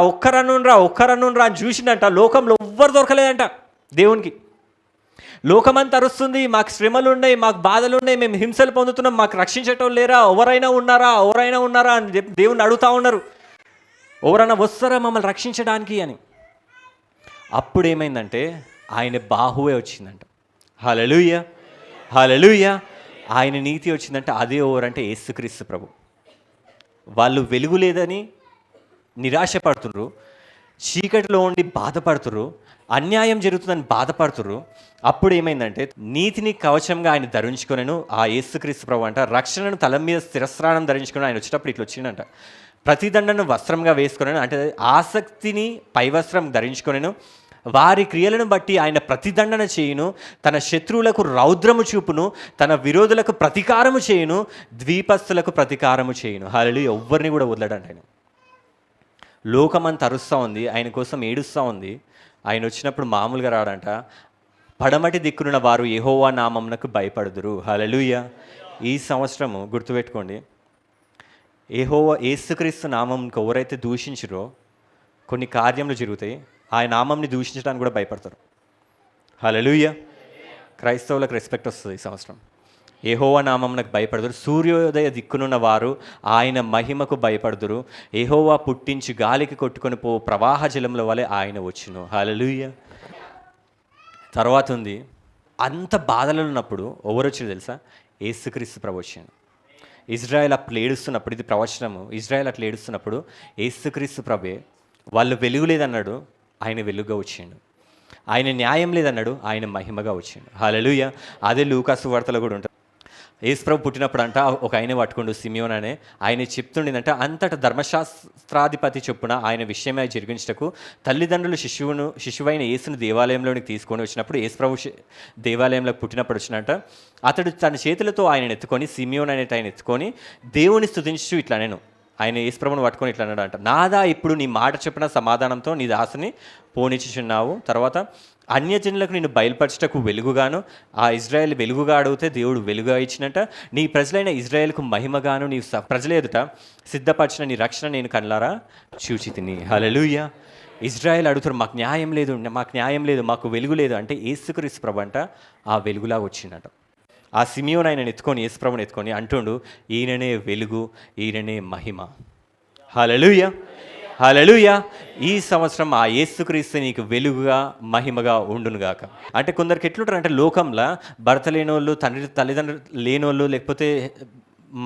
అని చూసిందంట. లోకంలో ఎవ్వరు దొరకలేదంట దేవునికి. లోకమంతా అరుస్తుంది, మాకు శ్రమలు ఉన్నాయి, మాకు బాధలు ఉన్నాయి, మేము హింసలు పొందుతున్నాం, మాకు రక్షించేటోళ్ళు లేరా, ఎవరైనా ఉన్నారా అని చెప్పి దేవుణ్ణి అడుగుతూ ఉన్నారు, ఎవరైనా వస్తారా మమ్మల్ని రక్షించడానికి అని. అప్పుడు ఏమైందంటే ఆయన బాహువే వచ్చిందంట. హల్లెలూయా. ఆయన నీతి వచ్చిందంటే అదే ఎవరంటే యేసుక్రీస్తు ప్రభు. వాళ్ళు వెలుగు లేదని నిరాశపడుతున్నారు, చీకటిలో ఉండి బాధపడుతున్నారు, అన్యాయం జరుగుతుందని బాధపడుతున్నారు. అప్పుడు ఏమైందంటే నీతిని కవచంగా ఆయన ధరించుకొనెను. ఆ యేసుక్రీస్తు ప్రభు అంట రక్షణను తల మీద స్థిరస్నానం ధరించుకొని ఆయన వచ్చేటప్పుడు ఇట్లా వచ్చిందంట. ప్రతిదండను వస్త్రంగా వేసుకొనెను, అంటే ఆసక్తిని పైవస్త్రం ధరించుకొనెను. వారి క్రియలను బట్టి ఆయన ప్రతిదండన చేయును, తన శత్రువులకు రౌద్రము చూపును, తన విరోధులకు ప్రతీకారము చేయును, ద్వీపస్తులకు ప్రతీకారము చేయును. హల్లెలూయా. ఎవ్వరిని కూడా వదలడంట ఆయన. లోకమంతా అరుస్తూ ఉంది, ఆయన కోసం ఏడుస్తూ ఉంది. ఆయన వచ్చినప్పుడు మామూలుగా రాడంట. పడమటి దిక్కునున్న వారు యెహోవా నామమునకు భయపడుదురు. హల్లెలూయా. ఈ సంవత్సరము గుర్తుపెట్టుకోండి, యేసుక్రీస్తు నామంకి ఎవరైతే దూషించరో కొన్ని కార్యములు జరుగుతాయి, ఆయన నామంని దూషించడానికి కూడా భయపడతారు. హల్లెలూయా. క్రైస్తవులకు రెస్పెక్ట్ వస్తుంది ఈ సంవత్సరం. యెహోవా నామమునకు భయపడుదురు. సూర్యోదయ దిక్కునున్న వారు ఆయన మహిమకు భయపడుదురు. యెహోవా పుట్టించి గాలికి కొట్టుకొని పో ప్రవాహ జలముల వలె ఆయన వచ్చును. హల్లెలూయా. తర్వాత ఉంది, అంత బాధలు ఉన్నప్పుడు ఎవరు వచ్చారు తెలుసా? యేసుక్రీస్తు ప్రభు వచ్చాను. ఇజ్రాయెల్ అప్పుడు ఏడుస్తున్నప్పుడు, ఇది ప్రవచనము, ఇజ్రాయెల్ అట్లా ఏడుస్తున్నప్పుడు యేసుక్రీస్తు ప్రభే వాళ్ళు వెలుగు లేదన్నాడు, ఆయన వెలుగుగా వచ్చిండు. ఆయన న్యాయం లేదన్నాడు, ఆయన మహిమగా వచ్చిండు. హల్లెలూయా. అదే లూకా సువార్తలో కూడా ఉంటుంది. యేసుప్రభు పుట్టినప్పుడు అంట ఒక ఆయన పట్టుకుండు, సిమియోన్ అనే ఆయన చెప్తుండేదంటే, అంతటా ధర్మశాస్త్రాధిపతి చొప్పున ఆయన విషయమై జరిగించటకు తల్లిదండ్రులు శిశువైన యేసును దేవాలయంలోనికి తీసుకొని వచ్చినప్పుడు, యేసుప్రభు దేవాలయంలోకి పుట్టినప్పుడు వచ్చినట్ట అతడు తన చేతులతో ఆయన ఎత్తుకొని, సిమియోన్ అనేట ఆయన ఎత్తుకొని దేవుని స్తుతించు ఇట్లా నేను ఆయన యేసుప్రభుని పట్టుకొని ఇట్లా అన్నాడు అంట, నాదా ఇప్పుడు నీ మాట చెప్పిన సమాధానంతో నీ దాసుని పోనిచ్చుచున్నావు. తర్వాత అన్యజనులకు నేను బయలుపరచటకు వెలుగుగాను, ఆ ఇజ్రాయేల్ వెలుగుగా అడిగితే దేవుడు వెలుగుగా ఇచ్చినట్ట, నీ ప్రజలైన ఇజ్రాయేల్కు మహిమగాను నీ ప్రజల ఎదుట సిద్ధపరిచిన నీ రక్షణ నేను కళ్ళారా చూచితిని. హల్లెలూయా. ఇజ్రాయేల్ అడుగుతారు, మాకు న్యాయం లేదు, మాకు వెలుగు లేదు అంటే యేసుక్రీస్తు ప్రభు అంట ఆ వెలుగులాగా వచ్చిందట. ఆ సిమియోన్ ఆయన ఎత్తుకొని, యేసుప్రభుని ఎత్తుకొని అంటుండు, ఈయననే వెలుగు, ఈయననే మహిమ. హల్లెలూయా. హల్లెలూయా. ఈ సంవత్సరం ఆ యేసుక్రీస్తు నీకు వెలుగుగా మహిమగా ఉండునుగాక. అంటే కొందరికి ఎట్లుంటారు అంటే, లోకంలో భర్త లేనోళ్ళు, తల్లిదండ్రులు లేనోళ్ళు, లేకపోతే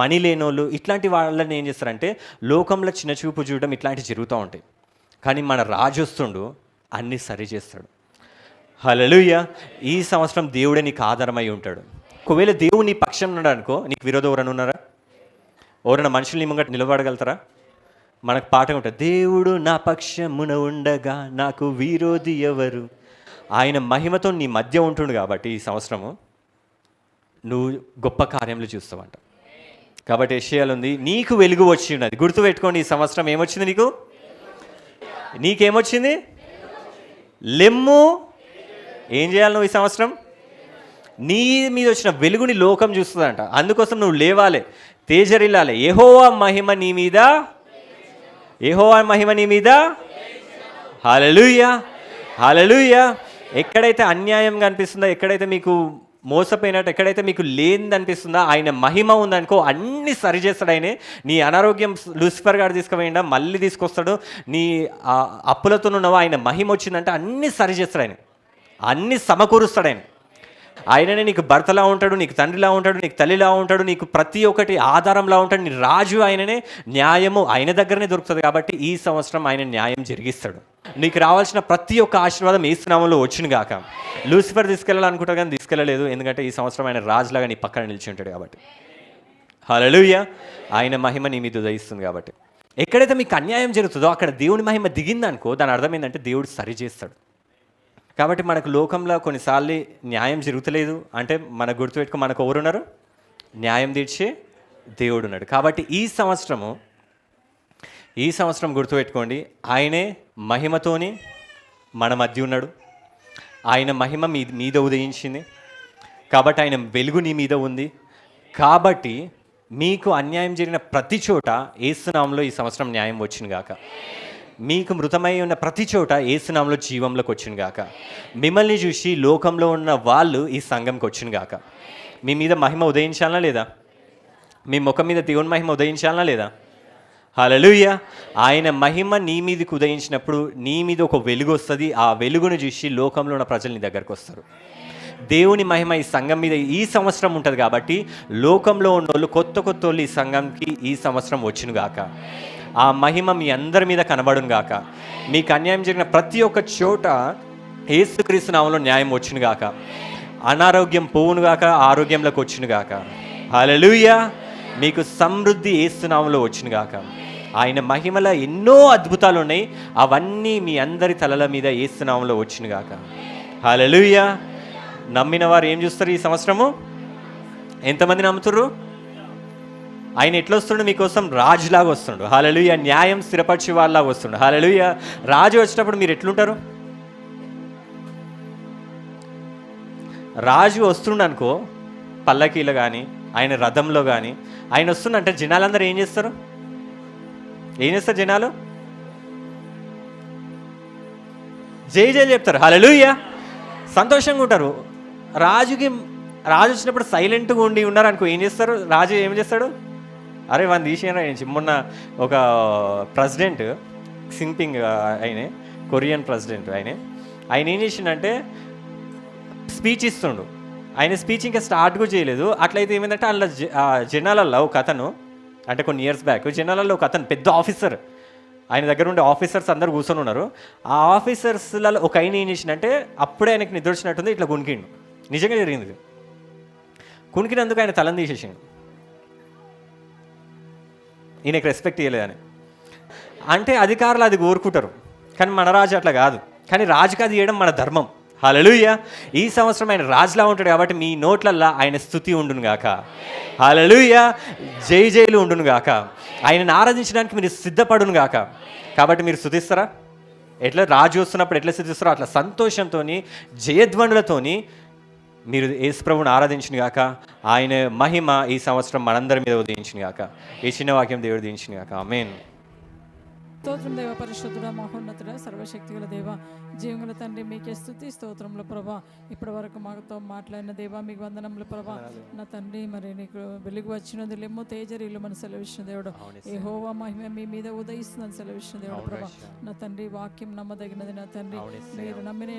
మనీ లేనోళ్ళు, ఇట్లాంటి వాళ్ళని ఏం చేస్తారంటే లోకంలో చిన్న చూపు చూడడం ఇట్లాంటివి జరుగుతూ ఉంటాయి. కానీ మన రాజు వస్తుండు, అన్నీ సరి చేస్తాడు. హల్లెలూయా. ఈ సంవత్సరం దేవుడే నీకు ఆధారమై ఉంటాడు. ఒకవేళ దేవుడు నీ పక్షం ఉన్నాడు అనుకో, నీకు విరోధం ఎవరైనా ఉన్నారా? ఎవరైనా మనుషులు నీ ముంగట నిలబడగలుగుతారా? మనకు పాట ఉంటుంది, దేవుడు నా పక్షమున ఉండగా నాకు విరోధి ఎవరు. ఆయన మహిమతో నీ మధ్య ఉంటుండు కాబట్టి ఈ సంవత్సరము నువ్వు గొప్ప కార్యములు చూస్తావంట. కాబట్టి యెషయాలో ఉంది, నీకు వెలుగు వచ్చి ఉన్నది. గుర్తుపెట్టుకోండి, ఈ సంవత్సరం ఏమొచ్చింది నీకేమొచ్చింది? లెమ్ము. ఏం చేయాలి నువ్వు ఈ సంవత్సరం? నీ మీద వచ్చిన వెలుగుని లోకం చూస్తుందంట. అందుకోసం నువ్వు లేవాలి, తేజరిల్లాలి. యెహోవా మహిమ నీ మీద, యెహోవా మహిమ నీ మీద. హల్లెలూయా, హల్లెలూయా. ఎక్కడైతే అన్యాయంగా అనిపిస్తుందో, ఎక్కడైతే మీకు మోసపోయినట్టు, ఎక్కడైతే మీకు లేనిది అనిపిస్తుందో, ఆయన మహిమ ఉందనుకో అన్నీ సరిచేస్తాడు. ఆయనే నీ అనారోగ్యం లూసిఫర్ గారు తీసుకుపోయిండా మళ్ళీ తీసుకొస్తాడు. నీ అప్పులతో ఉన్నవా ఆయన మహిమ వచ్చిందంటే అన్నీ సరిచేస్తాడు. ఆయన అన్నీ సమకూరుస్తాడు. ఆయననే నీకు భర్తలా ఉంటాడు, నీకు తండ్రిలా ఉంటాడు, నీకు తల్లిలా ఉంటాడు, నీకు ప్రతి ఒక్కటి ఆధారంలా ఉంటాడు. నీ రాజు ఆయననే, న్యాయము ఆయన దగ్గరనే దొరుకుతుంది. కాబట్టి ఈ సంవత్సరం ఆయన న్యాయం జరిగిస్తాడు. నీకు రావాల్సిన ప్రతి ఒక్క ఆశీర్వాదం యేసు నామములో వచ్చిన గాక. లూసిఫర్ తీసుకెళ్ళాలనుకుంటా కానీ తీసుకెళ్ళలేదు, ఎందుకంటే ఈ సంవత్సరం ఆయన రాజులాగా నీ పక్కన నిలిచి ఉంటాడు కాబట్టి. హల్లెలూయా. ఆయన మహిమ నీ మీద ఉదయిస్తుంది కాబట్టి. ఎక్కడైతే మీకు అన్యాయం జరుగుతుందో అక్కడ దేవుని మహిమ దిగిందనుకో దాని అర్థం ఏంటంటే దేవుడు సరిచేస్తాడు. కాబట్టి మనకు లోకంలో కొన్నిసార్లు న్యాయం జరుగుతలేదు అంటే మనకు గుర్తుపెట్టుకో, మనకు ఎవరున్నారు? న్యాయం తీర్చే దేవుడు ఉన్నాడు. కాబట్టి ఈ సంవత్సరం గుర్తుపెట్టుకోండి, ఆయనే మహిమతోని మన మధ్య ఉన్నాడు. ఆయన మహిమ మీద ఉదయించింది కాబట్టి ఆయన వెలుగు నీ మీద ఉంది. కాబట్టి మీకు అన్యాయం జరిగిన ప్రతి చోట యేసు నామములో ఈ సంవత్సరం న్యాయం వచ్చిన గాక. మీకు మృతమై ఉన్న ప్రతి చోట యేసు నామములో జీవంలోకి వచ్చిన గాక. మిమ్మల్ని చూసి లోకంలో ఉన్న వాళ్ళు ఈ సంఘంకి వచ్చిన గాక. మీ మీద మహిమ ఉదయించాలనా లేదా? మీ ముఖం మీద దేవుని మహిమ ఉదయించాలనా లేదా? హల్లెలూయా. ఆయన మహిమ నీ మీదకి ఉదయించినప్పుడు నీ మీద ఒక వెలుగు వస్తుంది. ఆ వెలుగును చూసి లోకంలో ఉన్న ప్రజలు నీ దగ్గరకు వస్తారు. దేవుని మహిమ ఈ సంఘం మీద ఈ సంవత్సరం ఉంటుంది కాబట్టి లోకంలో ఉన్న వాళ్ళు కొత్త వాళ్ళు ఈ సంఘంకి ఈ సంవత్సరం వచ్చిన గాక. ఆ మహిమ మీ అందరి మీద కనబడును గాక. మీకు అన్యాయం జరిగిన ప్రతి ఒక్క చోట యేసుక్రీస్తు నామములో న్యాయం వచ్చును గాక. అనారోగ్యం పోవును గాక, ఆరోగ్యంలోకి వచ్చును గాక. హల్లెలూయా. మీకు సమృద్ధి యేసు నామములో వచ్చును గాక. ఆయన మహిమల ఎన్నో అద్భుతాలు ఉన్నాయి, అవన్నీ మీ అందరి తలల మీద యేసు నామములో వచ్చును గాక. హల్లెలూయా. నమ్మిన వారు ఏం చూస్తారు ఈ సంవత్సరము? ఎంతమంది నమ్ముతుర్రు? ఆయన ఎట్లా వస్తుండు? మీకోసం రాజులాగా వస్తుండు. హల్లెలూయా. న్యాయం స్థిరపరిచే వాళ్ళలాగా వస్తుండు. హల్లెలూయా. రాజు వచ్చేటప్పుడు మీరు ఎట్లుంటారు? రాజు వస్తుండు అనుకో, పల్లకీలో కానీ ఆయన రథంలో కానీ ఆయన వస్తుండంటే జనాలందరూ ఏం చేస్తారు? జనాలు జై జై చెప్తారు. హల్లెలూయా. సంతోషంగా ఉంటారు. రాజు వచ్చినప్పుడు సైలెంట్గా ఉన్నారు అనుకో, ఏం చేస్తారు? రాజు ఏం చేస్తాడు? అరే వాడిని తీసేయరా. మొన్న ఒక ప్రెసిడెంట్ సింపింగ్, కొరియన్ ప్రెసిడెంట్, ఆయన ఏం చేసిండంటే స్పీచ్ ఇస్తుండు. ఆయన స్పీచ్ ఇంకా స్టార్ట్ కూడా చేయలేదు. అట్లయితే ఏమైందంటే అందులో జనాలల్లో ఒక అతను, అంటే కొన్ని ఇయర్స్ బ్యాక్ జనాలలో ఒక అతను పెద్ద ఆఫీసర్, ఆయన దగ్గర ఉండే ఆఫీసర్స్ అందరూ కూర్చొని ఉన్నారు. ఆ ఆఫీసర్స్లలో ఒక ఆయన ఏం చేసిందంటే అప్పుడే ఆయనకి నిద్ర వచ్చినట్టుంది, ఇట్లా కునికిండు. నిజంగా జరిగింది. కునికినందుకు ఆయన తలని తీసేసిండు. ఈయనకి రెస్పెక్ట్ ఇవ్వలేదని. అంటే అధికారులు అది కోరుకుంటారు, కానీ మన రాజు అట్లా కాదు. కానీ రాజుకి అది చేయడం మన ధర్మం. హల్లెలూయా. ఈ సంవత్సరం ఆయన రాజులా ఉంటాడు కాబట్టి మీ నోట్లల్లో ఆయన స్తుతి ఉండును గాక. హల్లెలూయా. జై జైలు ఉండును గాక. ఆయనను ఆరాధించడానికి మీరు సిద్ధపడును గాక. కాబట్టి మీరు స్తుతిస్తారా? ఎట్లా రాజు వస్తున్నప్పుడు ఎట్లా స్తుతిస్తారో అట్లా సంతోషంతో జయధ్వనులతోని మీరు యేసు ప్రభువుని ఆరాధించును గాక. ఆయన మహిమ ఈ సంవత్సరం మనందరి మీద ఉదయించును గాక. ఈ చిన్న వాక్యం దేవుడు దీవించును గాక. ఆమేన్. స్తోత్రం దేవ, పరిశుద్ధుడ, మహోన్నతుడ, సర్వశక్తిగల దేవ, జీవముల తండ్రి, మీకే స్తుతి స్తోత్రములు ప్రభా. ఇప్పటి వరకు మాతో మాట్లాడిన దేవ మీకు వందనములు ప్రభా. నా తండ్రి, మరి నీకు వెలుగు వచ్చినది లెమ్మో తేజరీలు మన సెలవిచ్చిన దేవుడు. యెహోవా మహిమ మీ మీద ఉదయిస్తుందని సెలవిచ్చిన దేవుడు ప్రభా. నా తండ్రి, వాక్యం నమ్మదగినది. నా తండ్రి, మీరు నమ్మిన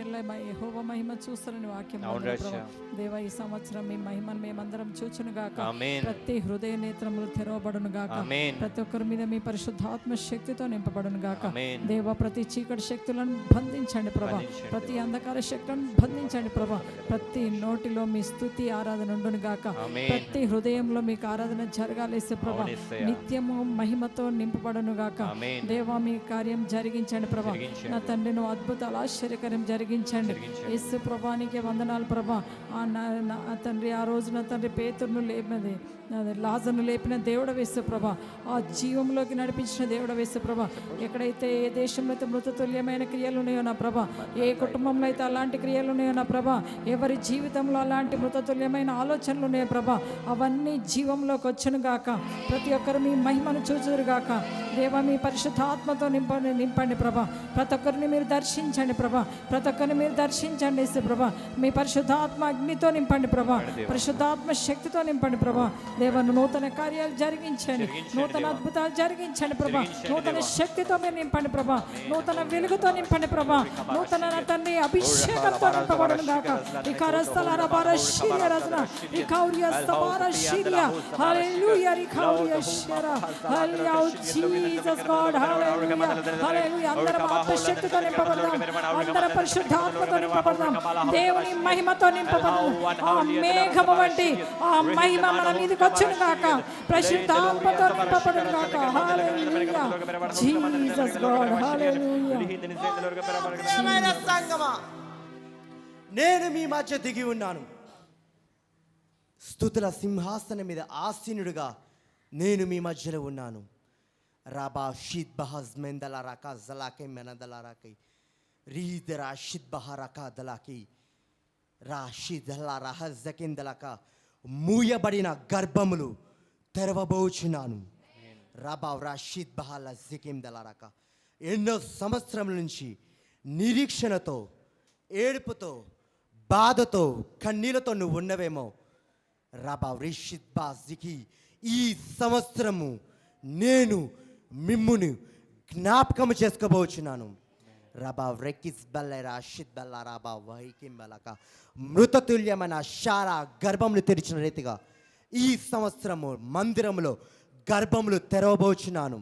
యెహోవా మహిమ చూస్తారని వాక్యం ప్రభా. దేవ, ఈ సంవత్సరం మీ మహిమను మేమందరం చూచును గాక. ప్రతి హృదయ నేత్రములు తెరవబడును గాక. ప్రతి ఒక్కరి మీద మీ పరిశుద్ధాత్మ శక్తితో నింపబడును గాక. దేవ, ప్రతి చీకటి శక్తులను బంధించండి ప్రభా. ప్రతి అంధకార శక్తులను బంధించండి ప్రభా. ప్రతి నోటిలో మీ స్తుతి ఆరాధన ఉండును గాక. ప్రతి హృదయంలో మీకు ఆరాధన జరగాలేసే ప్రభా. నిత్యము మహిమతో నింపబడును గాక. దేవా, మీ కార్యం జరిగించండి ప్రభా. నా తండ్రి, నువ్వు అద్భుతాలు ఆశ్చర్యకార్యం జరిగించండి. యేసు ప్రభానికి వందనాలు ప్రభా. తండ్రి, ఆ రోజు నా తండ్రి పేతురును లేపినది, లాజరును లేపిన దేవుడ వేసే ప్రభా. ఆ జీవంలోకి నడిపించిన దేవుడ వేసే ప్రభా. ఎక్కడైతే ఏ దేశంలో అయితే మృతతుల్యమైన క్రియలు ఉన్నాయో నా ప్రభ, ఏ కుటుంబంలో అయితే అలాంటి క్రియలు ఉన్నాయో నా ప్రభ, ఎవరి జీవితంలో అలాంటి మృతతుల్యమైన ఆలోచనలు ఉన్నాయో ప్రభ, అవన్నీ జీవంలోకి వచ్చును గాక. ప్రతి ఒక్కరు మీ మహిమను చూచుదురు గాక. దేవా, మీ పరిశుద్ధాత్మతో నింపండి ప్రభ. ప్రతి ఒక్కరిని మీరు దర్శించండి ప్రభ. ప్రతి ఒక్కరిని మీరు దర్శించండి యేసు ప్రభ. మీ పరిశుద్ధాత్మ అగ్నితో నింపండి ప్రభ. పరిశుద్ధాత్మ శక్తితో నింపండి ప్రభ. దేవా, నూతన కార్యాలు జరిగించండి, నూతన అద్భుతాలు జరిగించండి ప్రభ. నూతన శక్తితో మీరు నింపండి ప్రభ. నూతన వెలుగుతో నింపండి ప్రభ. నూతన తండ్రి అభిషేకంతో నింపబడును గాక. ఇకారస్తల రబార శీర్య రజన ఇకౌర్య సబార శీర్య హల్లెలూయా రికౌర్య శర హల్లెలూయా జీసస్ గాడ్ హల్లెలూయా హల్లెలూయా. అందరం ఆత్మశక్తితో నింపబడదాం, అందరం పరిశుద్ధాత్మతో నింపబడదాం, దేవుని మహిమతో నింపబడదాం. ఆ మేఘము వంటి ఆ మహిమ మన మీదకి వచ్చును గాక. పరిశుద్ధాత్మతో నింపబడును గాక. హల్లెలూయా జీసస్ గాడ్ హల్లెలూయా. ప్రియమైన సంగమా, నేను మీ మధ్య దిగి ఉన్నాను. స్తుతుల సింహాసనం మీద ఆసీనుడుగా నేను మీ మధ్యలో ఉన్నాను. రాబా షీద్ బహజ్ మెందల రకా జలాకే మెనదల రాకై రీద్ రాషిద్ బహరకా దలాకి రాషిద్ అల్లా రహజకిందలక మూయబడిన గర్భములు తెరవబోచున్నాను. రాబా రాషిద్ బహల జికిందలరక ఎన్నో సంవత్సరముల నుంచి నిరీక్షణతో, ఏడుపుతో, బాధతో, కన్నీళ్లతో నువ్వు ఉన్నవేమో. రాబా రిషిద్ బాజికి ఈ సంవత్సరము నేను మిమ్మును జ్ఞాపకం చేసుకోబోచున్నాను. రాబా రెక్కిస్ బల్ల రాషిద్ బల్ల రాబా వైకిం బలక మృతతుల్యమైన శారా గర్భములు తెరిచిన రీతిగా ఈ సంవత్సరము మందిరములో గర్భములు తెరవబోచున్నాను.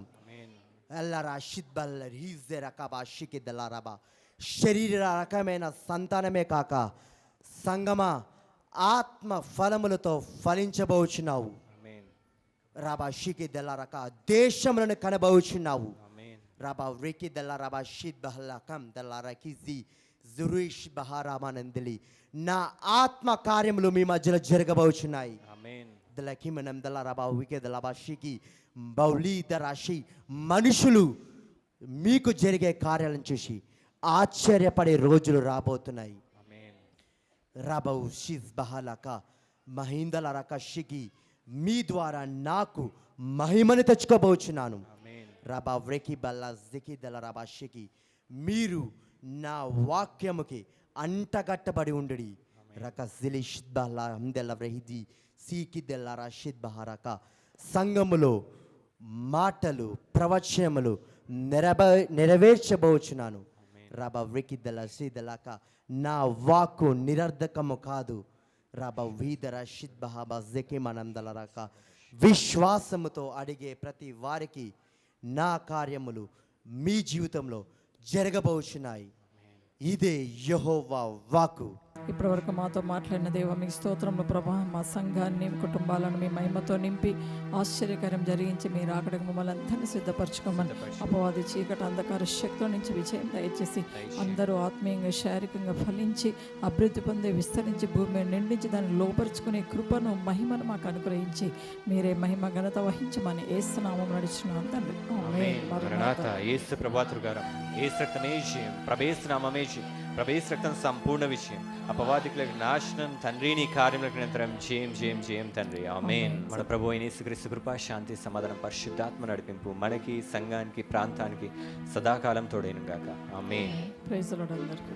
అల్లా రాషిద్ బల్ల రీజే రకబా షికిద్ అల్లా రాబా శరీర రకమైన సంతానమే కాక సంగమా ఆత్మ ఫలములతో ఫలించబోచున్నావు. రాబా షికి దెల్లారక దేశములను కనబోచున్నావు. రాబా రేకి దెల్లా రాబా షిద్ బహల్లా కమ్ దెల్లారా కిజి జురుయిష్ బహారామానందిలి నా ఆత్మ కార్యములు మీ మధ్యలో జరగబోచున్నాయి. దలకి మనం దెల్లా రాబా వికే దెల్లా బా షికి బౌలీ దరాషి మనుషులు మీకు జరిగే కార్యాలను చూసి ఆశ్చర్యపడే రోజులు రాబోతున్నాయి. రాబౌ షిజ్ బహాలక మహిందల రక షికి మీ ద్వారా నాకు మహిమను తెచ్చుకోబోచున్నాను. రాబా వ్రెకి బల్లా జికి దల రాబా షికి మీరు నా వాక్యముకి అంటగట్టబడి ఉండుడి. రక జిలిష్ బల్లా హందెల వ్రెహిది సీకి దెల్ల రాషిద్ బహారక సంఘములో మాటలు ప్రవచనములు నెరవేర్చబోచున్నాను. రాబా వ్రెకి దల శ్రీదలక నా వాక్కు నిరర్ధకము కాదు. రాబా వీధర షిద్ బహాబా జెకిమనందల రక విశ్వాసముతో అడిగే ప్రతి వారికి నా కార్యములు మీ జీవితంలో జరగబోచున్నాయి. ఇదే యెహోవా వాక్కు. ఇప్పటి వరకు మాతో మాట్లాడిన దేవ మీకు స్తోత్రములు ప్రభా. మా సంఘాన్ని, కుటుంబాలను మీ మహిమతో నింపి ఆశ్చర్యకరం జరిగించి మీరు అక్కడికి మమ్మల్ని అందరినీ సిద్ధపరచుకోమని అపవాది చీకటి అంధకార శక్తుల నుంచి విజయం దయచేసి అందరూ ఆత్మీయంగా శారీరకంగా ఫలించి అభివృద్ధి పొంది విస్తరించి భూమిని నిండించి దాన్ని లోపరుచుకునే కృపను మహిమను మాకు అనుగ్రహించి మీరే మహిమ ఘనత వహించమని యేసు నామమున నడుచున్నాను తండ్రి. ఆమేన్. మరణాత యేసు ప్రభాతృగారం యేసు రక్తమే జయం, ప్రభేసు నామమే జయం, ప్రభేసు రక్తం సంపూర్ణ విషయం, అపవాదికులకు నాశనం, తండ్రి నీ కార్యములకు నిరంతరం జయం జయం జయం తండ్రి. ఆమేన్. మన ప్రభు అయిన యేసుక్రీస్తు కృప, శాంతి, సమాధానం, పరిశుద్ధాత్మ నడిపింపు మనకి, సంఘానికి, ప్రాంతానికి సదాకాలం తోడైన గాక. ఆమేన్. ప్రైజ్ ది లార్డ్ అందరికీ.